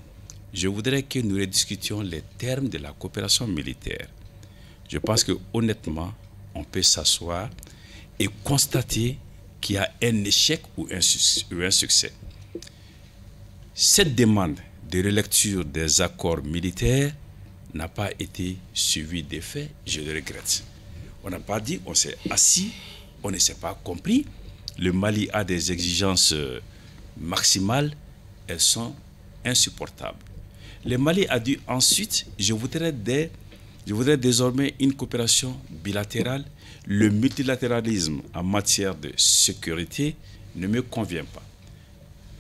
je voudrais que nous rediscutions les termes de la coopération militaire. Je pense que honnêtement, on peut s'asseoir et constater qu'il y a un échec ou un succès. Cette demande de relecture des accords militaires n'a pas été suivie des faits, je le regrette. On n'a pas dit, on s'est assis, on ne s'est pas compris. Le Mali a des exigences maximales, elles sont insupportables. Le Mali a dit ensuite, je voudrais désormais une coopération bilatérale. Le multilatéralisme en matière de sécurité ne me convient pas.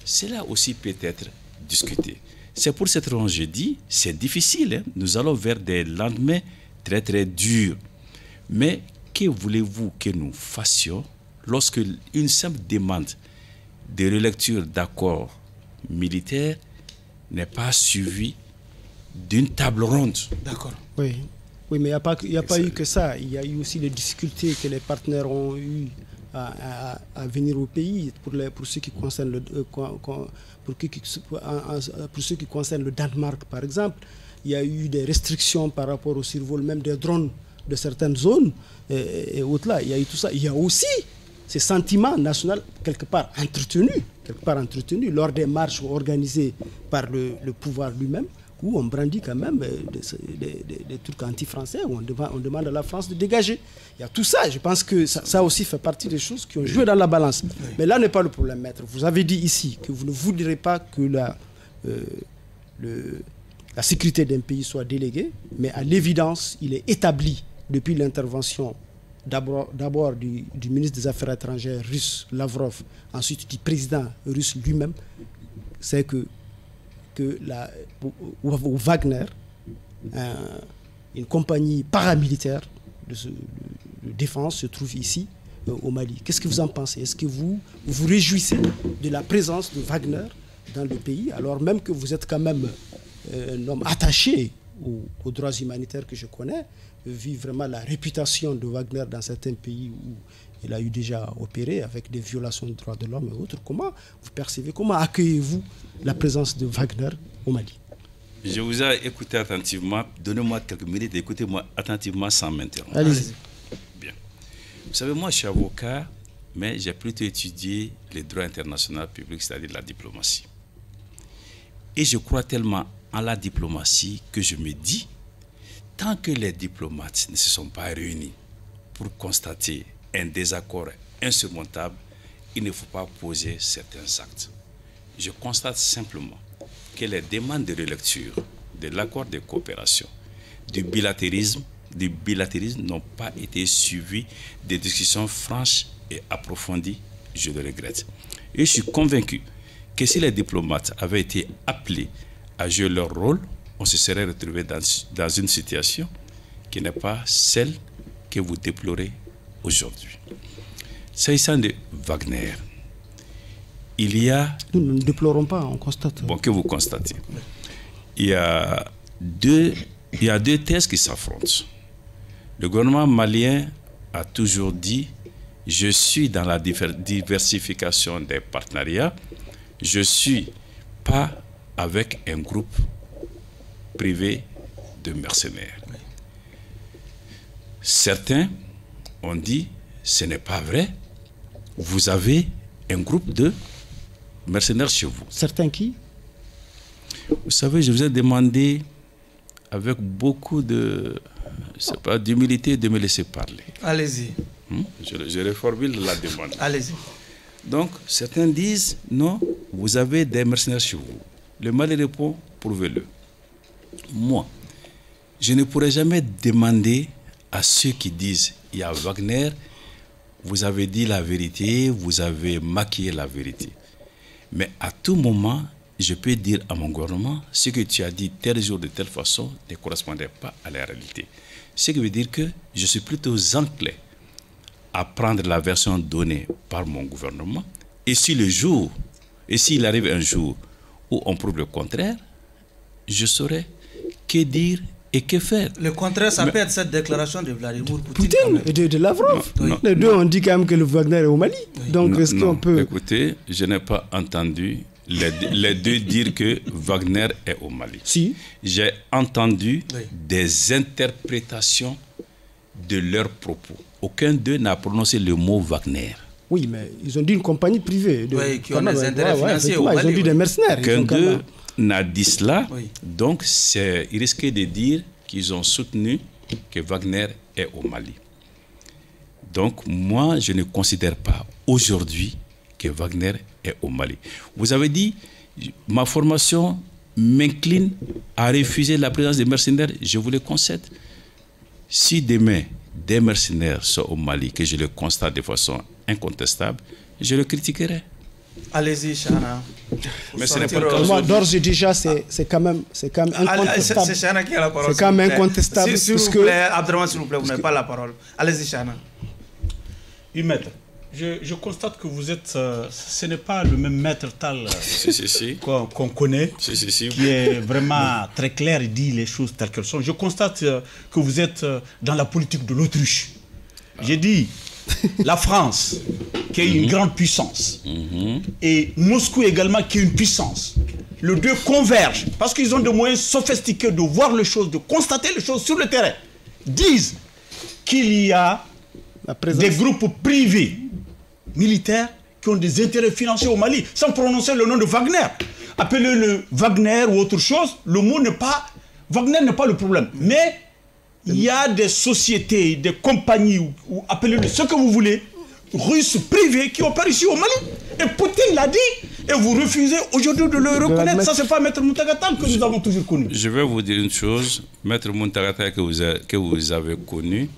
Cela aussi peut être discuté. C'est pour cette raison que je dis, c'est difficile. Hein? Nous allons vers des lendemains très très durs. Mais que voulez-vous que nous fassions lorsque une simple demande de relecture d'accords militaires n'est pas suivie d'une table ronde? D'accord. Oui, mais il n'y a pas eu que ça. Il y a eu aussi les difficultés que les partenaires ont eues à venir au pays pour ce qui concerne le Danemark, par exemple. Il y a eu des restrictions par rapport au survol même des drones de certaines zones et au-delà. Il y a eu tout ça. Il y a aussi ces sentiments nationaux quelque part entretenus lors des marches organisées par le pouvoir lui-même, où on brandit quand même des trucs anti-français, où on demande à la France de dégager. Il y a tout ça. Je pense que ça aussi fait partie des choses qui ont joué dans la balance. Oui. Mais là n'est pas le problème, maître. Vous avez dit ici que vous ne voudrez pas que la sécurité d'un pays soit déléguée, mais à l'évidence, il est établi depuis l'intervention d'abord du ministre des Affaires étrangères russe, Lavrov, ensuite du président russe lui-même, c'est que Wagner, une compagnie paramilitaire de défense, se trouve ici au Mali. Qu'est-ce que vous en pensez? Est-ce que vous vous réjouissez de la présence de Wagner dans le pays, alors même que vous êtes quand même un homme attaché aux droits humanitaires que je connais, vu vraiment la réputation de Wagner dans certains pays où il a eu déjà opéré avec des violations des droits de l'homme et autres? Comment vous percevez, comment accueillez-vous la présence de Wagner au Mali? Je vous ai écouté attentivement. Donnez-moi quelques minutes, écoutez-moi attentivement sans m'interrompre. Allez-y. Bien. Vous savez, moi, je suis avocat, mais j'ai plutôt étudié les droits internationaux publics, c'est-à-dire la diplomatie. Et je crois tellement en la diplomatie que je me dis, tant que les diplomates ne se sont pas réunis pour constater un désaccord insurmontable, il ne faut pas poser certains actes. Je constate simplement que les demandes de relecture de l'accord de coopération, du bilatérisme n'ont pas été suivies de discussions franches et approfondies, je le regrette. Et je suis convaincu que si les diplomates avaient été appelés à jouer leur rôle, on se serait retrouvé dans une situation qui n'est pas celle que vous déplorez aujourd'hui. S'agissant de Wagner, il y a... Nous ne déplorons pas, on constate. Bon, que vous constatez. Il y a deux thèses qui s'affrontent. Le gouvernement malien a toujours dit « Je suis dans la diversification des partenariats, je ne suis pas avec un groupe privé de mercenaires. » Certains ont dit « Ce n'est pas vrai, vous avez un groupe de mercenaires chez vous. » Certains qui? Vous savez, je vous ai demandé avec beaucoup de, d'humilité de me laisser parler. Allez-y. Je reformule la demande. Allez-y. Donc, certains disent, non, vous avez des mercenaires chez vous. Le Mali répond, prouvez-le. Moi, je ne pourrais jamais demander à ceux qui disent, il y a Wagner, vous avez dit la vérité, vous avez maquillé la vérité. Mais à tout moment, je peux dire à mon gouvernement, ce que tu as dit tel jour de telle façon ne correspondait pas à la réalité. Ce qui veut dire que je suis plutôt enclin à prendre la version donnée par mon gouvernement. Et si le jour, et s'il arrive un jour où on prouve le contraire, je saurais que dire et que faire. Le contraire, ça peut être cette déclaration de Vladimir Poutine et de Lavrov. Non, les deux ont dit quand même que le Wagner est au Mali. Oui. Donc est-ce qu'on peut... Écoutez, je n'ai pas entendu les deux dire que Wagner est au Mali. Si. J'ai entendu des interprétations de leurs propos. Aucun d'eux n'a prononcé le mot Wagner. Oui, mais ils ont dit une compagnie privée. Qui ont des intérêts financiers au Mali. Ils ont dit des mercenaires. Aucun d'eux n'a dit cela. Oui. Donc, ils risquaient de dire qu'ils ont soutenu que Wagner est au Mali. Donc, moi, je ne considère pas aujourd'hui que Wagner est au Mali. Vous avez dit, ma formation m'incline à refuser la présence des mercenaires. Je vous le concède. Si demain, des mercenaires sont au Mali, que je le constate de façon incontestable, je le critiquerai. Allez-y, Chana. Mais ce n'est pas le cas. Moi, d'ores et déjà, c'est quand même incontestable. C'est Chana qui a la parole. C'est quand même incontestable. S'il vous plaît, Abdraman, s'il vous plaît, vous n'avez pas la parole. Allez-y, Chana. Oui, maître. Je constate que vous êtes... ce n'est pas le même maître Tal qu'on connaît, qui est vraiment très clair et dit les choses telles qu'elles sont. Je constate que vous êtes dans la politique de l'autruche. J'ai dit la France, qui est une grande puissance, et Moscou également, qui est une puissance. Les deux convergent parce qu'ils ont des moyens sophistiqués de voir les choses, de constater les choses sur le terrain. Disent qu'il y a des groupes privés militaires qui ont des intérêts financiers au Mali, sans prononcer le nom de Wagner. Appelez-le Wagner ou autre chose, le mot n'est pas... Wagner n'est pas le problème. Mais il y a des sociétés, des compagnies, ou appelez-le ce que vous voulez, russes privés qui opèrent ici au Mali. Et Poutine l'a dit, et vous refusez aujourd'hui de le reconnaître. Ça, c'est pas Maître Muntagata que nous avons toujours connu. Je vais vous dire une chose. Maître Muntagata que vous avez connu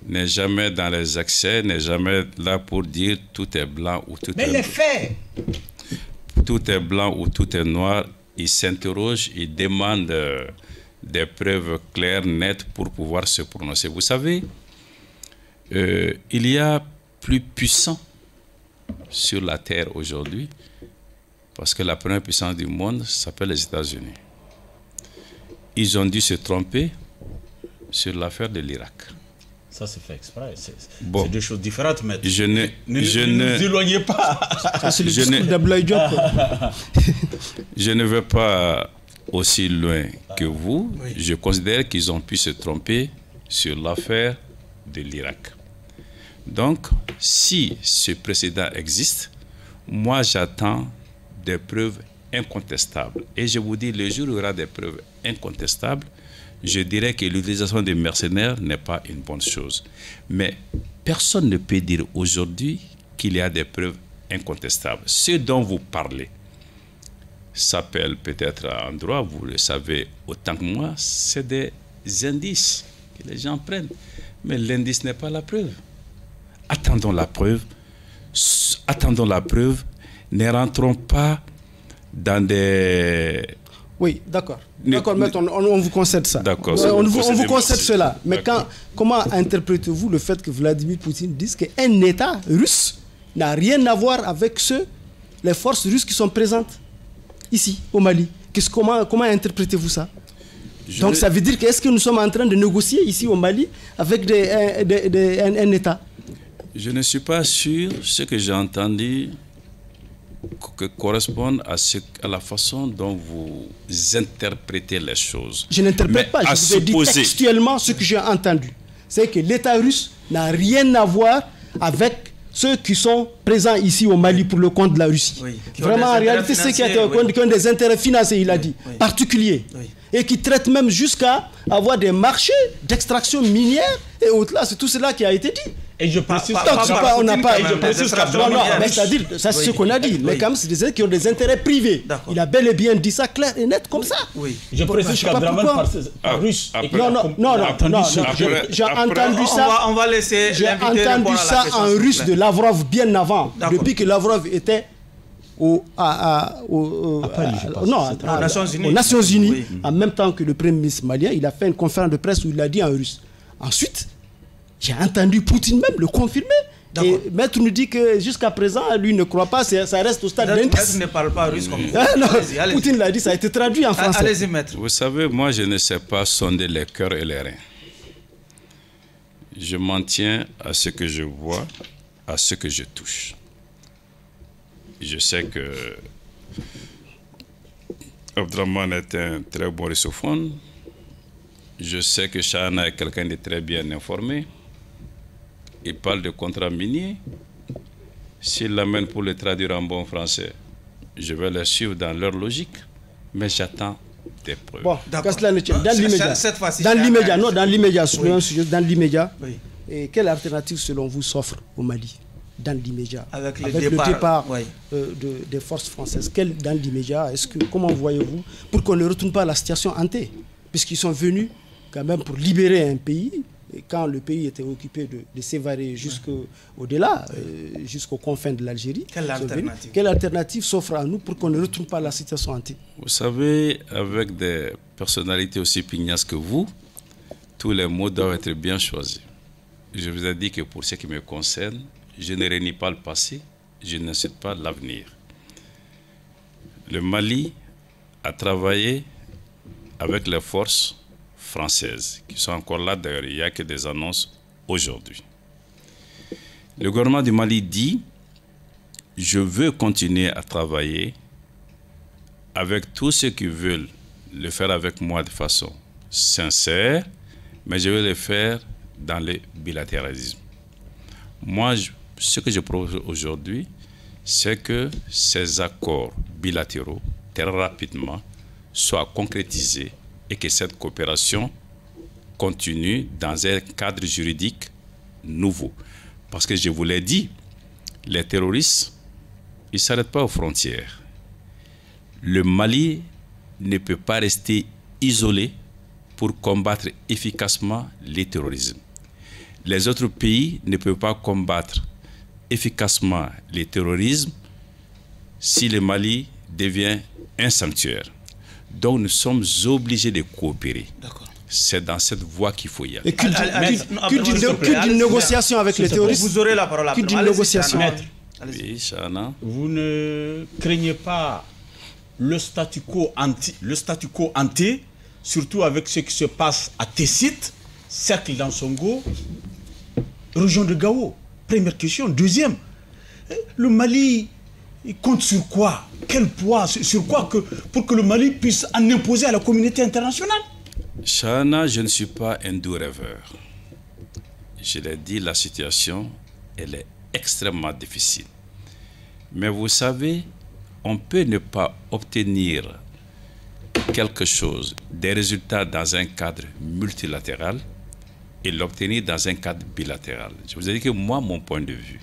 n'est jamais dans les excès, n'est jamais là pour dire tout est blanc ou tout est noir. Mais les faits. Tout est blanc ou tout est noir. Il s'interroge, il demande des preuves claires, nettes pour pouvoir se prononcer. Vous savez, il y a plus puissant sur la terre aujourd'hui, parce que la première puissance du monde s'appelle les États-Unis. Ils ont dû se tromper sur l'affaire de l'Irak. Ça, c'est fait exprès. C'est deux choses différentes, mais ne vous éloignez pas. C'est le discours d'Abdoulaye Diop. Je ne vais pas aussi loin que vous. Oui. Je considère qu'ils ont pu se tromper sur l'affaire de l'Irak. Donc, si ce précédent existe, moi, j'attends des preuves incontestables. Et je vous dis, le jour où il y aura des preuves incontestables, je dirais que l'utilisation des mercenaires n'est pas une bonne chose. Mais personne ne peut dire aujourd'hui qu'il y a des preuves incontestables. Ce dont vous parlez s'appelle peut-être en droit, vous le savez autant que moi, c'est des indices que les gens prennent. Mais l'indice n'est pas la preuve. Attendons la preuve. Attendons la preuve. Ne rentrons pas dans des... Oui, d'accord. D'accord, maître, on vous concède ça. D'accord. On vous concède cela. Mais comment interprétez-vous le fait que Vladimir Poutine dise qu'un État russe n'a rien à voir avec les forces russes qui sont présentes ici, au Mali? Comment interprétez-vous ça? Donc ça veut dire qu'est-ce que nous sommes en train de négocier ici au Mali avec un État? Je ne suis pas sûr ce que j'ai entendu que correspondent à la façon dont vous interprétez les choses. Je n'interprète pas, je vous ai dit textuellement ce que j'ai entendu. C'est que l'État russe n'a rien à voir avec ceux qui sont présents ici au Mali pour le compte de la Russie. Oui, vraiment, en réalité, ceux qui ont des intérêts financiers, il a dit, particuliers. Oui. Et qui traitent même jusqu'à avoir des marchés d'extraction minière et au-delà. C'est tout cela qui a été dit. Et je précise on n'a pas. Mais c'est-à-dire, ça c'est ce qu'on a dit. Mais quand même, c'est des gens qui ont des intérêts privés. Il a bel et bien dit ça clair et net comme ça. Oui. Je précise qu'Abdraman par russe. Non. J'ai entendu ça. On va laisser. J'ai entendu ça en russe de Lavrov bien avant. Depuis que Lavrov était aux Nations Unies, oui. En même temps que le Premier ministre malien, il a fait une conférence de presse où il a dit en russe. Ensuite, j'ai entendu Poutine même le confirmer. Et Maître nous dit que jusqu'à présent, lui ne croit pas, ça reste au stade d'indice. Maître ne parle pas russe comme vous. Allez-y. Poutine l'a dit, ça a été traduit en français. Allez-y, Maître. Vous savez, moi, je ne sais pas sonder les cœurs et les reins. Je m'en tiens à ce que je vois, à ce que je touche. Je sais que Abdraman est un très bon russophone. Je sais que Chahana est quelqu'un de très bien informé. Il parle de contrats miniers. S'il l'amène pour le traduire en bon français, je vais le suivre dans leur logique. Mais j'attends des preuves. Bon, dans l'immédiat, oui. Et quelle alternative selon vous s'offre au Mali dans l'immédiat avec le départ oui. Des forces françaises? Dans l'immédiat, comment voyez-vous pour qu'on ne retourne pas à la situation hantée, puisqu'ils sont venus quand même pour libérer un pays, et quand le pays était occupé de s'évader jusqu'au-delà, jusqu'aux confins de l'Algérie. Quelle alternative s'offre à nous pour qu'on ne retourne pas à la situation hantée? Vous savez, avec des personnalités aussi pugnaces que vous, tous les mots doivent être bien choisis. Je vous ai dit que pour ce qui me concerne, je ne renie pas le passé, je n'incite pas l'avenir. Le Mali a travaillé avec les forces françaises, qui sont encore là d'ailleurs, il n'y a que des annonces aujourd'hui. Le gouvernement du Mali dit, je veux continuer à travailler avec tous ceux qui veulent le faire avec moi de façon sincère, mais je vais le faire dans le bilatéralisme. Moi, ce que je propose aujourd'hui, c'est que ces accords bilatéraux, très rapidement, soient concrétisés et que cette coopération continue dans un cadre juridique nouveau. Parce que je vous l'ai dit, les terroristes, ils ne s'arrêtent pas aux frontières. Le Mali ne peut pas rester isolé pour combattre efficacement les terrorismes. Les autres pays ne peuvent pas combattre efficacement les terrorismes si le Mali devient un sanctuaire. Donc nous sommes obligés de coopérer. C'est dans cette voie qu'il faut y aller. Et que d'une négociation avec les terroristes. Vous aurez la parole après. D'une négociation. Oui, Chahana. Vous ne craignez pas le statu quo hanté, surtout avec ce qui se passe à Tessit, cercle d'Ansongo, région de Gao? Première question. Deuxième, le Mali, il compte sur quoi? Quel poids? Sur quoi pour que le Mali puisse en imposer à la communauté internationale? Chahana, je ne suis pas un doux rêveur. Je l'ai dit, la situation, elle est extrêmement difficile. Mais vous savez, on peut ne pas obtenir quelque chose, des résultats dans un cadre multilatéral et l'obtenir dans un cadre bilatéral. Je vous ai dit que moi, mon point de vue,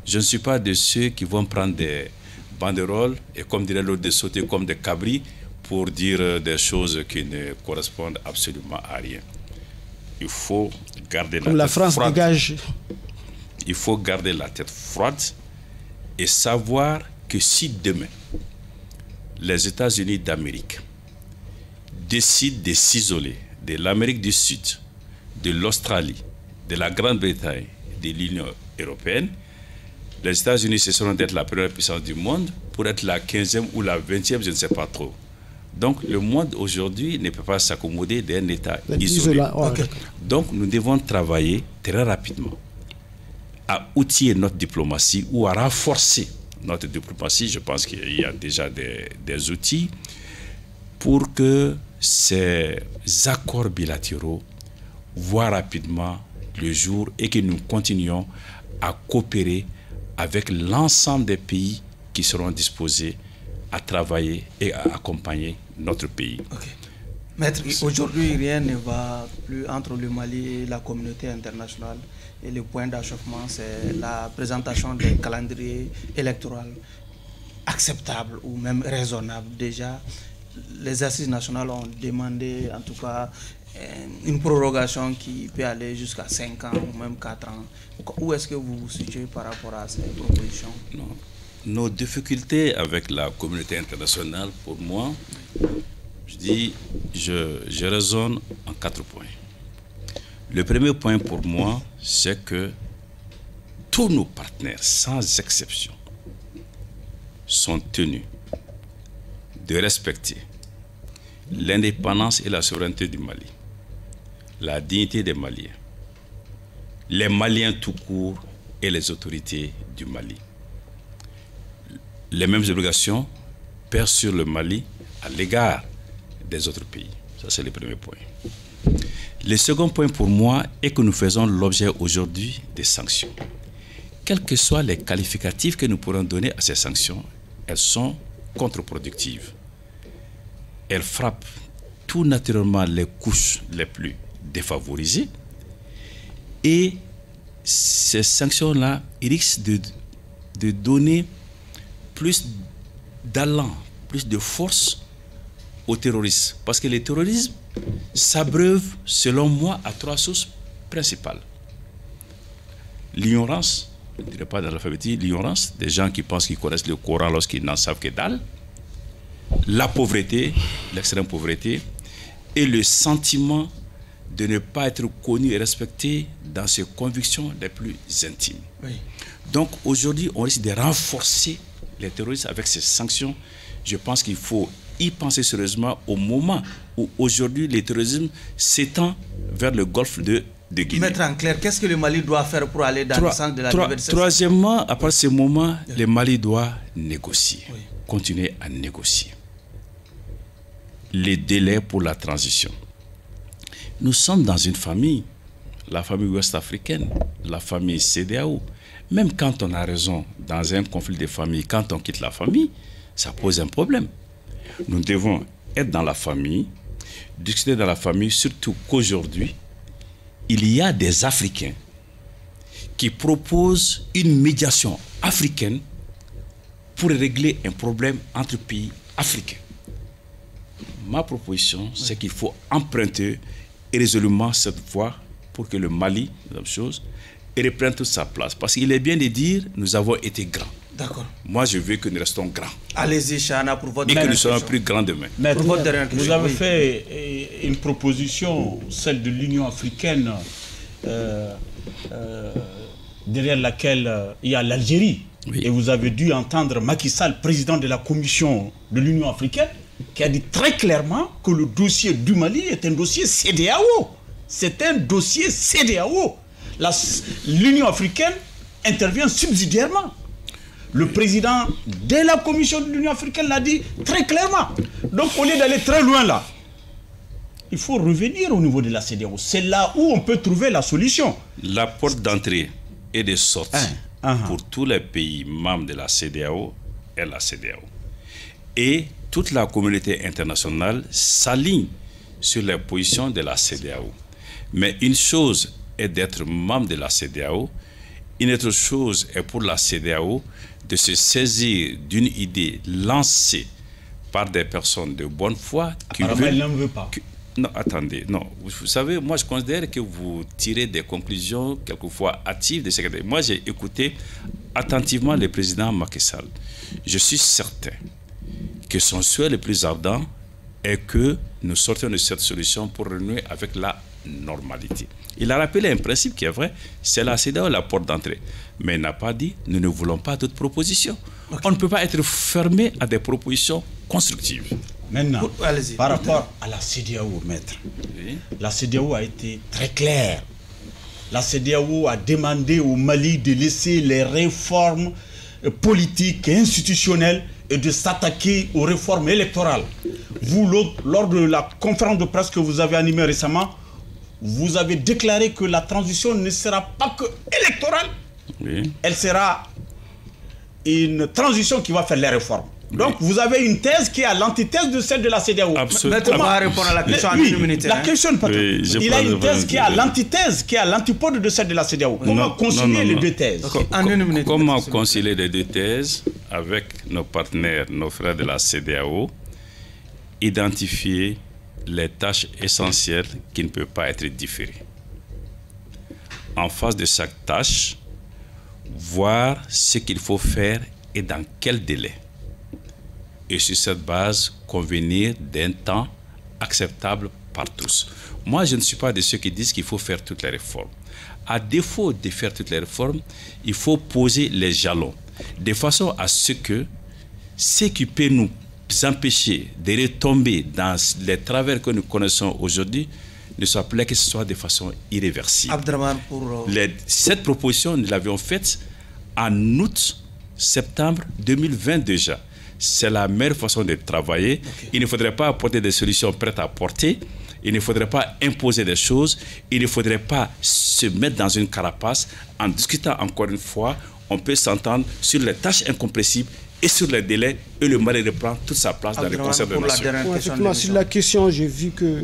je ne suis pas de ceux qui vont prendre des banderoles et, comme dirait l'autre, de sauter comme des cabris pour dire des choses qui ne correspondent absolument à rien. Il faut garder comme la France froide. Dégage. Il faut garder la tête froide et savoir que si demain, les États-Unis d'Amérique décident de s'isoler de l'Amérique du Sud, de l'Australie, de la Grande-Bretagne, de l'Union européenne, les États-Unis cesseront d'être la première puissance du monde pour être la 15e ou la 20e, je ne sais pas trop. Donc le monde aujourd'hui ne peut pas s'accommoder d'un État isolé. Donc nous devons travailler très rapidement à outiller notre diplomatie ou à renforcer notre diplomatie. Je pense qu'il y a déjà des outils pour que ces accords bilatéraux voient rapidement le jour et que nous continuions à coopérer avec l'ensemble des pays qui seront disposés à travailler et à accompagner notre pays. Maître, aujourd'hui, rien ne va plus entre le Mali et la communauté internationale. Et le point d'achoppement, c'est la présentation d'un calendrier électoral acceptable ou même raisonnable. Déjà, les assises nationales ont demandé, en tout cas, une prorogation qui peut aller jusqu'à 5 ans ou même 4 ans. Où est-ce que vous vous situez par rapport à ces propositions? Non. nos difficultés avec la communauté internationale, pour moi, je raisonne en 4 points. Le premier point pour moi, c'est que tous nos partenaires, sans exception, sont tenus de respecter l'indépendance et la souveraineté du Mali, la dignité des Maliens, les Maliens tout court et les autorités du Mali. Les mêmes obligations pèsent sur le Mali à l'égard des autres pays. Ça, c'est le premier point. Le second point pour moi est que nous faisons l'objet aujourd'hui des sanctions. Quels que soient les qualificatifs que nous pourrons donner à ces sanctions, elles sont contre-productives. Elles frappent tout naturellement les couches les plus défavorisées. Et ces sanctions-là risquent de donner plus d'allant, plus de force aux terroristes. Parce que le terrorisme s'abreuve, selon moi, à 3 sources principales. L'ignorance, je ne dirais pas dans l'alphabétisme, l'ignorance, des gens qui pensent qu'ils connaissent le Coran lorsqu'ils n'en savent que dalle. La pauvreté, l'extrême pauvreté, et le sentiment de ne pas être connu et respecté dans ses convictions les plus intimes. Oui. Donc aujourd'hui, on risque de renforcer les terroristes avec ces sanctions. Je pense qu'il faut y penser sérieusement au moment où aujourd'hui le terrorisme s'étend vers le golfe de Guinée. Mettre en clair, qu'est-ce que le Mali doit faire pour aller dans le sens de la liberté? Troisièmement, à partir de ce moment, le Mali doit négocier, continuer à négocier les délais pour la transition. Nous sommes dans une famille, la famille ouest-africaine, la famille CEDEAO. Même quand on a raison dans un conflit de famille, quand on quitte la famille, ça pose un problème. Nous devons être dans la famille, discuter dans la famille, surtout qu'aujourd'hui, il y a des Africains qui proposent une médiation africaine pour régler un problème entre pays africains. Ma proposition, c'est qu'il faut emprunter résolument cette voie pour que le Mali, la même chose, reprenne toute sa place. Parce qu'il est bien de dire, nous avons été grands. D'accord. Moi, je veux que nous restons grands. Allez-y, Chana, pour votre et dernière que nous soyons question. plus grands demain. Maître, Pour votre dernière vous question, avez oui. fait une proposition, celle de l'Union africaine, derrière laquelle il y a l'Algérie. Oui. Et vous avez dû entendre Macky Sall, président de la Commission de l'Union africaine, qui a dit très clairement que le dossier du Mali est un dossier CEDEAO. C'est un dossier CEDEAO. L'Union africaine intervient subsidiairement. Le président de la Commission de l'Union africaine l'a dit très clairement. Donc, au lieu d'aller très loin là, il faut revenir au niveau de la CEDEAO. C'est là où on peut trouver la solution. La porte d'entrée et de sortie pour tous les pays membres de la CEDEAO est la CEDEAO. Et toute la communauté internationale s'aligne sur les positions de la CEDEAO. Mais une chose est d'être membre de la CEDEAO, une autre chose est pour la CEDEAO de se saisir d'une idée lancée par des personnes de bonne foi qui veulent... Elle n'en veut pas. Non, attendez, non. Vous savez, moi je considère que vous tirez des conclusions quelquefois hâtives de ce que... Moi j'ai écouté attentivement le président Macky Sall. Je suis certain que son souhait le plus ardent est que nous sortions de cette solution pour renouer avec la normalité. Il a rappelé un principe qui est vrai, c'est la CEDEAO la porte d'entrée. Mais il n'a pas dit, nous ne voulons pas d'autres propositions. Okay. On ne peut pas être fermé à des propositions constructives. Maintenant, par rapport à la CEDEAO, maître, oui. La CEDEAO a été très claire. La CEDEAO a demandé au Mali de laisser les réformes politiques et institutionnelles et de s'attaquer aux réformes électorales. Vous, lors de la conférence de presse que vous avez animée récemment, vous avez déclaré que la transition ne sera pas que électorale. Oui. Elle sera une transition qui va faire les réformes. Donc, oui. Vous avez une thèse qui est à l'antithèse de celle de la CEDEAO. Absolument. On va répondre à la question en une minute. La question, oui, il a une thèse qui est à l'antithèse, qui est à l'antipode de celle de la CEDEAO. Comment concilier les deux thèses? Okay. En une minute. Comment concilier les deux thèses avec nos partenaires, nos frères de la CEDEAO, identifier les tâches essentielles qui ne peuvent pas être différées. En face de chaque tâche, voir ce qu'il faut faire et dans quel délai. Et sur cette base, convenir d'un temps acceptable par tous. Moi, je ne suis pas de ceux qui disent qu'il faut faire toutes les réformes. À défaut de faire toutes les réformes, il faut poser les jalons, de façon à ce que ce qui peut nous empêcher de retomber dans les travers que nous connaissons aujourd'hui ne soit plus que ce soit de façon irréversible. Abdraman pour... Cette proposition, nous l'avions faite en août, septembre 2020 déjà. C'est la meilleure façon de travailler. Okay. Il ne faudrait pas apporter des solutions prêtes à porter. Il ne faudrait pas imposer des choses. Il ne faudrait pas se mettre dans une carapace. En discutant encore une fois, on peut s'entendre sur les tâches incompressibles et sur les délais, et le Mali reprend toute sa place dans les concerts de nation. Effectivement, sur la question, j'ai vu que,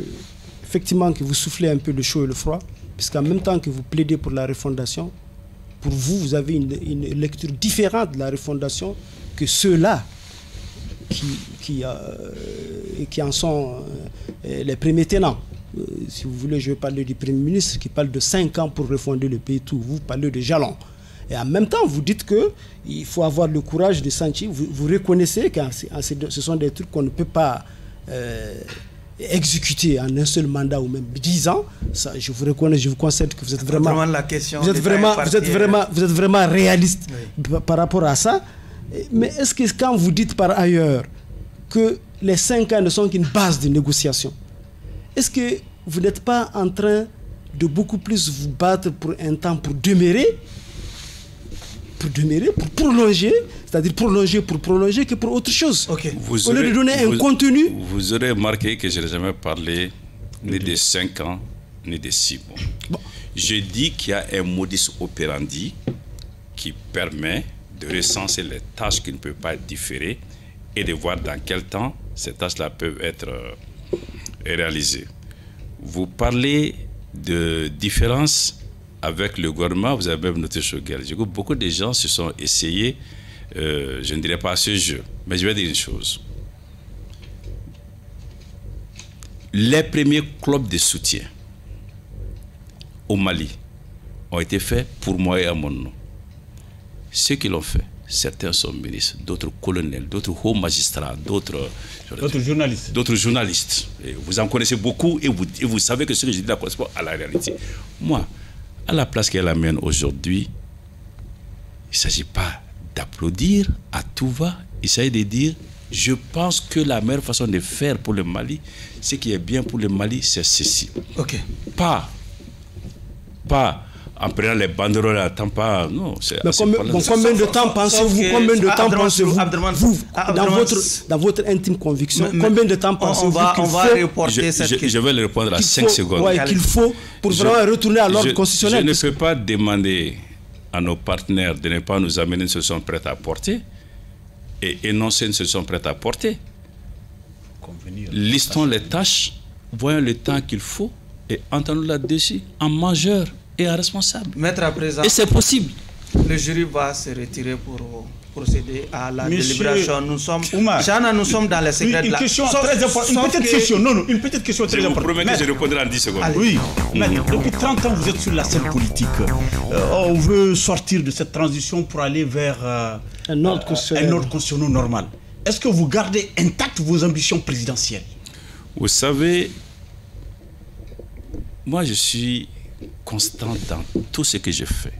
effectivement, que vous soufflez un peu le chaud et le froid, puisqu'en même temps que vous plaidez pour la refondation, pour vous, vous avez une lecture différente de la refondation que ceux-là qui en sont les premiers tenants. Si vous voulez, je vais parler du Premier ministre qui parle de 5 ans pour refonder le pays, tout. Vous parlez de jalons. Et en même temps, vous dites qu'il faut avoir le courage de sentir, vous reconnaissez que ce sont des trucs qu'on ne peut pas exécuter en un seul mandat ou même 10 ans. Ça, je vous reconnais, je vous concède que vous êtes vraiment, la question vous êtes vraiment réaliste par rapport à ça. Mais est-ce que quand vous dites par ailleurs que les 5 ans ne sont qu'une base de négociation, est-ce que vous n'êtes pas en train de beaucoup plus vous battre pour un temps pour demeurer, pour prolonger, c'est-à-dire pour prolonger que pour autre chose. Okay. Au lieu de donner un contenu. Vous aurez remarqué que je n'ai jamais parlé ni de 5 ans, ni de 6 mois. Bon. Je dis qu'il y a un modus operandi qui permet de recenser les tâches qui ne peuvent pas être différées et de voir dans quel temps ces tâches-là peuvent être réalisées. Vous parlez de différences avec le gouvernement, vous avez même noté Choguel. Beaucoup de gens se sont essayés, je ne dirais pas à ce jeu, mais je vais dire une chose. Les premiers clubs de soutien au Mali ont été faits pour moi et à mon nom. Ceux qui l'ont fait, certains sont ministres, d'autres colonels, d'autres hauts magistrats, d'autres journalistes. D'autres journalistes. Et vous en connaissez beaucoup et vous savez que ce que je dis là correspond à la réalité. Moi, à la place qu'elle amène aujourd'hui, il ne s'agit pas d'applaudir à tout va. Il s'agit de dire, je pense que la meilleure façon de faire pour le Mali, ce qui est bien pour le Mali, c'est ceci. Okay. Pas en prenant les banderoles à temps pas. Non, c'est combien de temps pensez-vous, dans votre intime conviction, combien de temps pensez-vous qu'il faut, je vais le répondre à 5 secondes. Ouais, qu'il faut pour vraiment retourner à l'ordre constitutionnel. Je ne peux pas demander à nos partenaires de ne pas nous amener une solution prête à porter et énoncer une solution prête à porter. Listons les tâches, voyons le temps qu'il faut et entendons là-dessus en majeur et en responsable. Maître, à présent, et c'est possible. Le jury va se retirer pour procéder à la délibération. Nous sommes dans les secrets de la... Question très importante. Une petite question très importante. Je vous promets que je répondrai en 10 secondes. Allez. Oui, maître, depuis 30 ans, vous êtes sur la scène politique. On veut sortir de cette transition pour aller vers un ordre constitutionnel normal. Est-ce que vous gardez intactes vos ambitions présidentielles? Vous savez, moi je suis constant dans tout ce que je fais,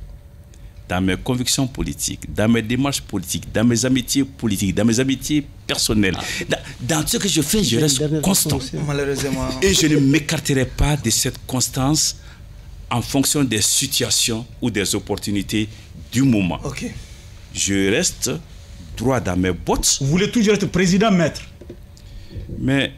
dans mes convictions politiques, dans mes démarches politiques, dans mes amitiés politiques, dans mes amitiés personnelles. Dans ce que je fais, je reste constant. Malheureusement. Et je ne m'écarterai pas de cette constance en fonction des situations ou des opportunités du moment. Okay. Je reste droit dans mes bottes. Vous voulez toujours être président, maître? Mais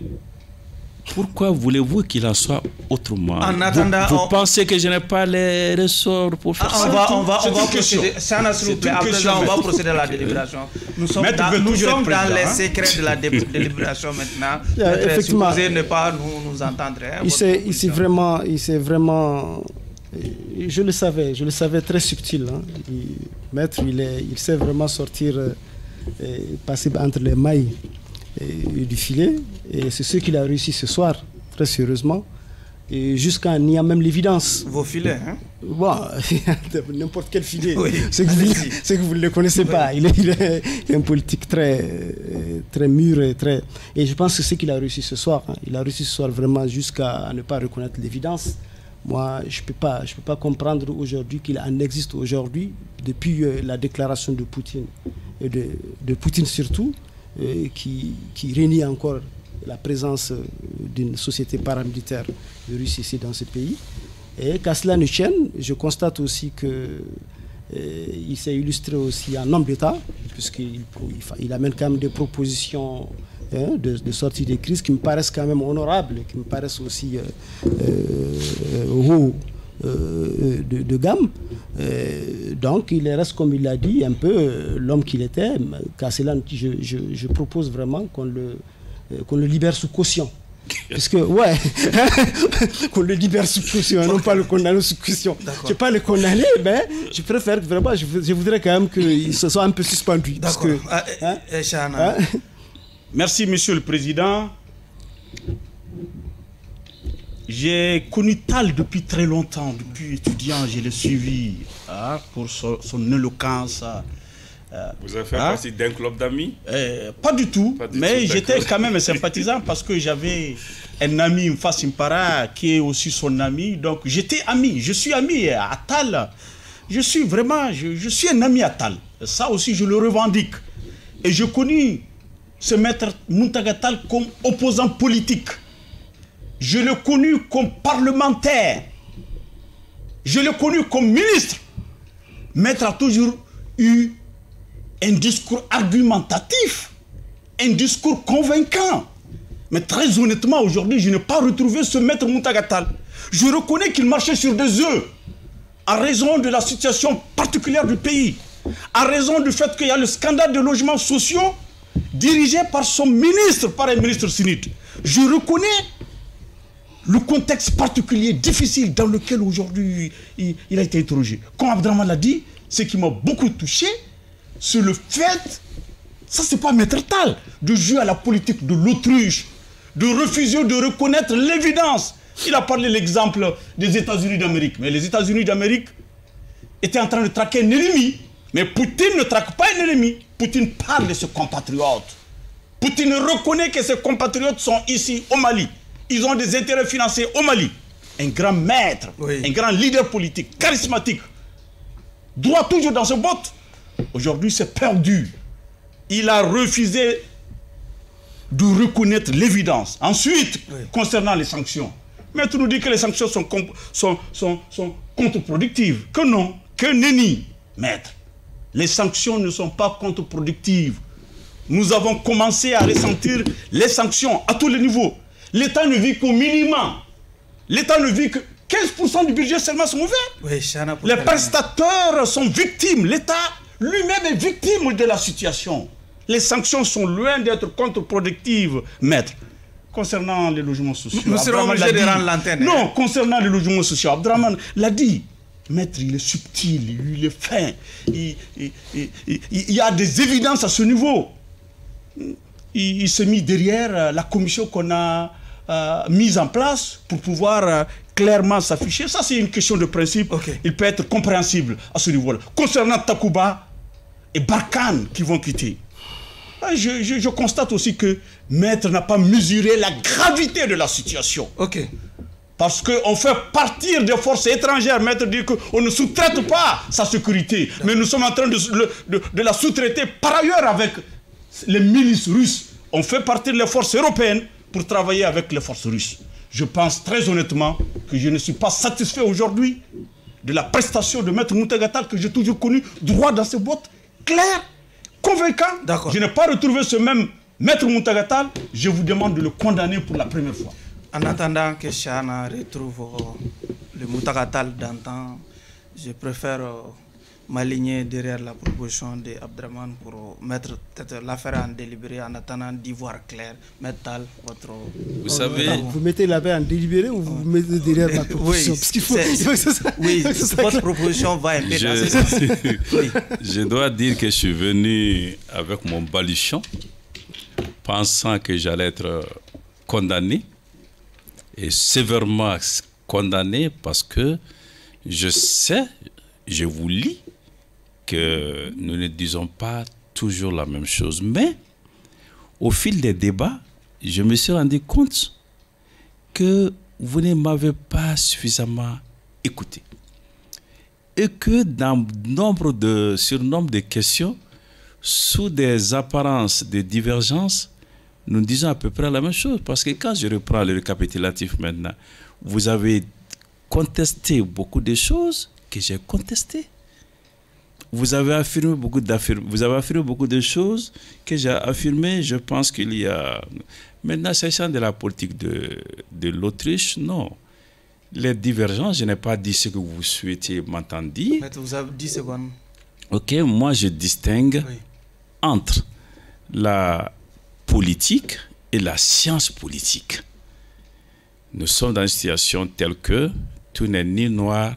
pourquoi voulez-vous qu'il en soit autrement? En attendant, vous pensez que je n'ai pas les ressorts pour faire ça? On va procéder. S'il vous plaît, à présent, on va procéder à la délibération. Nous sommes dans les secrets de la délibération maintenant. Effectivement. Supposé ne pas nous entendre. Il s'est vraiment... Je le savais très subtil. Hein. Maître, il sait vraiment sortir, passer entre les mailles du filet, et c'est ce qu'il a réussi ce soir, très sérieusement. et jusqu'à niant même l'évidence. Vos filets, hein? Bon, n'importe quel filet. Oui, c'est que vous ne le connaissez pas. Il est un politique très mûr et je pense que c'est ce qu'il a réussi ce soir. Hein. Il a réussi ce soir vraiment jusqu'à ne pas reconnaître l'évidence. Moi, je peux pas comprendre aujourd'hui qu'il en existe aujourd'hui, depuis la déclaration de Poutine, et de Poutine surtout, qui renie encore la présence d'une société paramilitaire russe ici dans ce pays. Et qu'à cela ne tienne, je constate aussi qu'il s'est illustré aussi en homme d'État, puisqu'il amène quand même des propositions de sortie des crises qui me paraissent quand même honorables, qui me paraissent aussi haut de gamme. Donc il reste, comme il l'a dit, un peu l'homme qu'il était. Qu'à cela, je propose vraiment qu'on le libère sous caution. Parce que, ouais, qu'on le libère sous caution, non pas le condamner sous caution. Je ne vais pas le condamner, mais je préfère vraiment, je voudrais quand même qu'il se soit un peu suspendu. D'accord. Merci, Monsieur le Président. J'ai connu Tal depuis très longtemps, depuis étudiant, je l'ai suivi pour son éloquence. Vous avez fait partie d'un club d'amis? Pas du tout, mais j'étais quand même sympathisant parce que j'avais un ami, une face impara, qui est aussi son ami. Donc j'étais ami, je suis ami à Tal. Je suis un ami à Tal. Ça aussi, je le revendique. Et je connais ce maître Muntagha Tall comme opposant politique. Je l'ai connu comme parlementaire. Je l'ai connu comme ministre. Maître a toujours eu un discours argumentatif, un discours convaincant. Mais très honnêtement, aujourd'hui, je n'ai pas retrouvé ce maître Muntagha Tall. Je reconnais qu'il marchait sur des œufs en raison de la situation particulière du pays, en raison du fait qu'il y a le scandale de logements sociaux dirigé par son ministre, par un ministre sunnite. Je reconnais le contexte particulier, difficile, dans lequel aujourd'hui il a été interrogé. Comme Abdraman l'a dit, ce qui m'a beaucoup touché, c'est le fait, ça c'est pas Maître Tall, de jouer à la politique de l'autruche, de refuser de reconnaître l'évidence. Il a parlé de l'exemple des États-Unis d'Amérique. Mais les États-Unis d'Amérique étaient en train de traquer un ennemi. Mais Poutine ne traque pas un ennemi. Poutine parle de ses compatriotes. Poutine reconnaît que ses compatriotes sont ici au Mali. Ils ont des intérêts financiers au Mali. Un grand maître, un grand leader politique, charismatique, droit toujours dans ses bottes. Aujourd'hui, c'est perdu. Il a refusé de reconnaître l'évidence. Ensuite, concernant les sanctions, Maître nous dit que les sanctions sont contre-productives. Que non, que nenni, Maître. Les sanctions ne sont pas contre-productives. Nous avons commencé à ressentir les sanctions à tous les niveaux. L'État ne vit qu'au minimum. L'État ne vit que 15% du budget seulement sont ouverts. Les prestateurs sont victimes. L'État lui-même est victime de la situation. Les sanctions sont loin d'être contre-productives, Maître. Concernant les logements sociaux, nous serons obligés de rendre l'antenne. Non, concernant les logements sociaux, Abdraman l'a dit. Maître, il est subtil, il est fin. Il y a des évidences à ce niveau. Il s'est mis derrière la commission qu'on a mise en place pour pouvoir clairement s'afficher. Ça, c'est une question de principe. Il peut être compréhensible à ce niveau-là. Concernant Takuba et Barkhane qui vont quitter, je constate aussi que Maître n'a pas mesuré la gravité de la situation. Parce qu'on fait partir des forces étrangères. Maître dit qu'on ne sous-traite pas sa sécurité. Mais nous sommes en train de la sous-traiter par ailleurs avec les milices russes. On fait partir les forces européennes pour travailler avec les forces russes. Je pense très honnêtement que je ne suis pas satisfait aujourd'hui de la prestation de Maître Muntagha Tall que j'ai toujours connu, droit dans ses bottes, clair, convaincant. Je n'ai pas retrouvé ce même Maître Muntagha Tall. Je vous demande de le condamner pour la première fois. En attendant que Chana retrouve le Muntagha Tall d'antan, je préfère m'aligner derrière la proposition d'Abdraman pour mettre peut-être l'affaire en délibéré en attendant d'y voir clair. Maître Tall, votre... Vous savez... Vous mettez l'affaire en délibéré ou vous mettez derrière ma proposition? Oui, votre proposition va un peu dans ce sens. Je dois dire que je suis venu avec mon baluchon, pensant que j'allais être condamné. est sévèrement condamné parce que je sais, je vous lis, que nous ne disons pas toujours la même chose. Mais au fil des débats, je me suis rendu compte que vous ne m'avez pas suffisamment écouté. Et que sur nombre de questions, sous des apparences de divergence, nous disons à peu près la même chose. Parce que quand je reprends le récapitulatif maintenant, vous avez contesté beaucoup de choses que j'ai contestées. Vous avez affirmé beaucoup de choses que j'ai affirmées. Je pense qu'il y a... Maintenant, s'agissant de la politique de l'Autriche, non. Les divergences, je n'ai pas dit ce que vous souhaitiez m'entendre dire. Vous avez 10 secondes. Ok, moi je distingue entre la politique et la science politique. Nous sommes dans une situation telle que tout n'est ni noir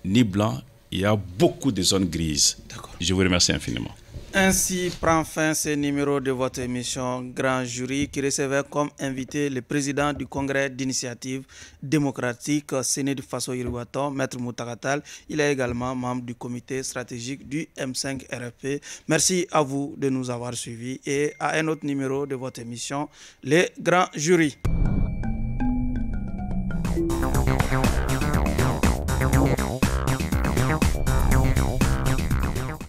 ni blanc. Il y a beaucoup de zones grises. Je vous remercie infiniment. Ainsi prend fin ce numéro de votre émission Grand Jury qui recevait comme invité le président du Congrès d'initiative démocratique Séné du Faso Iriwaton, Maître Moutagatal. Il est également membre du comité stratégique du M5 RFP. Merci à vous de nous avoir suivis et à un autre numéro de votre émission Les Grands Jurys.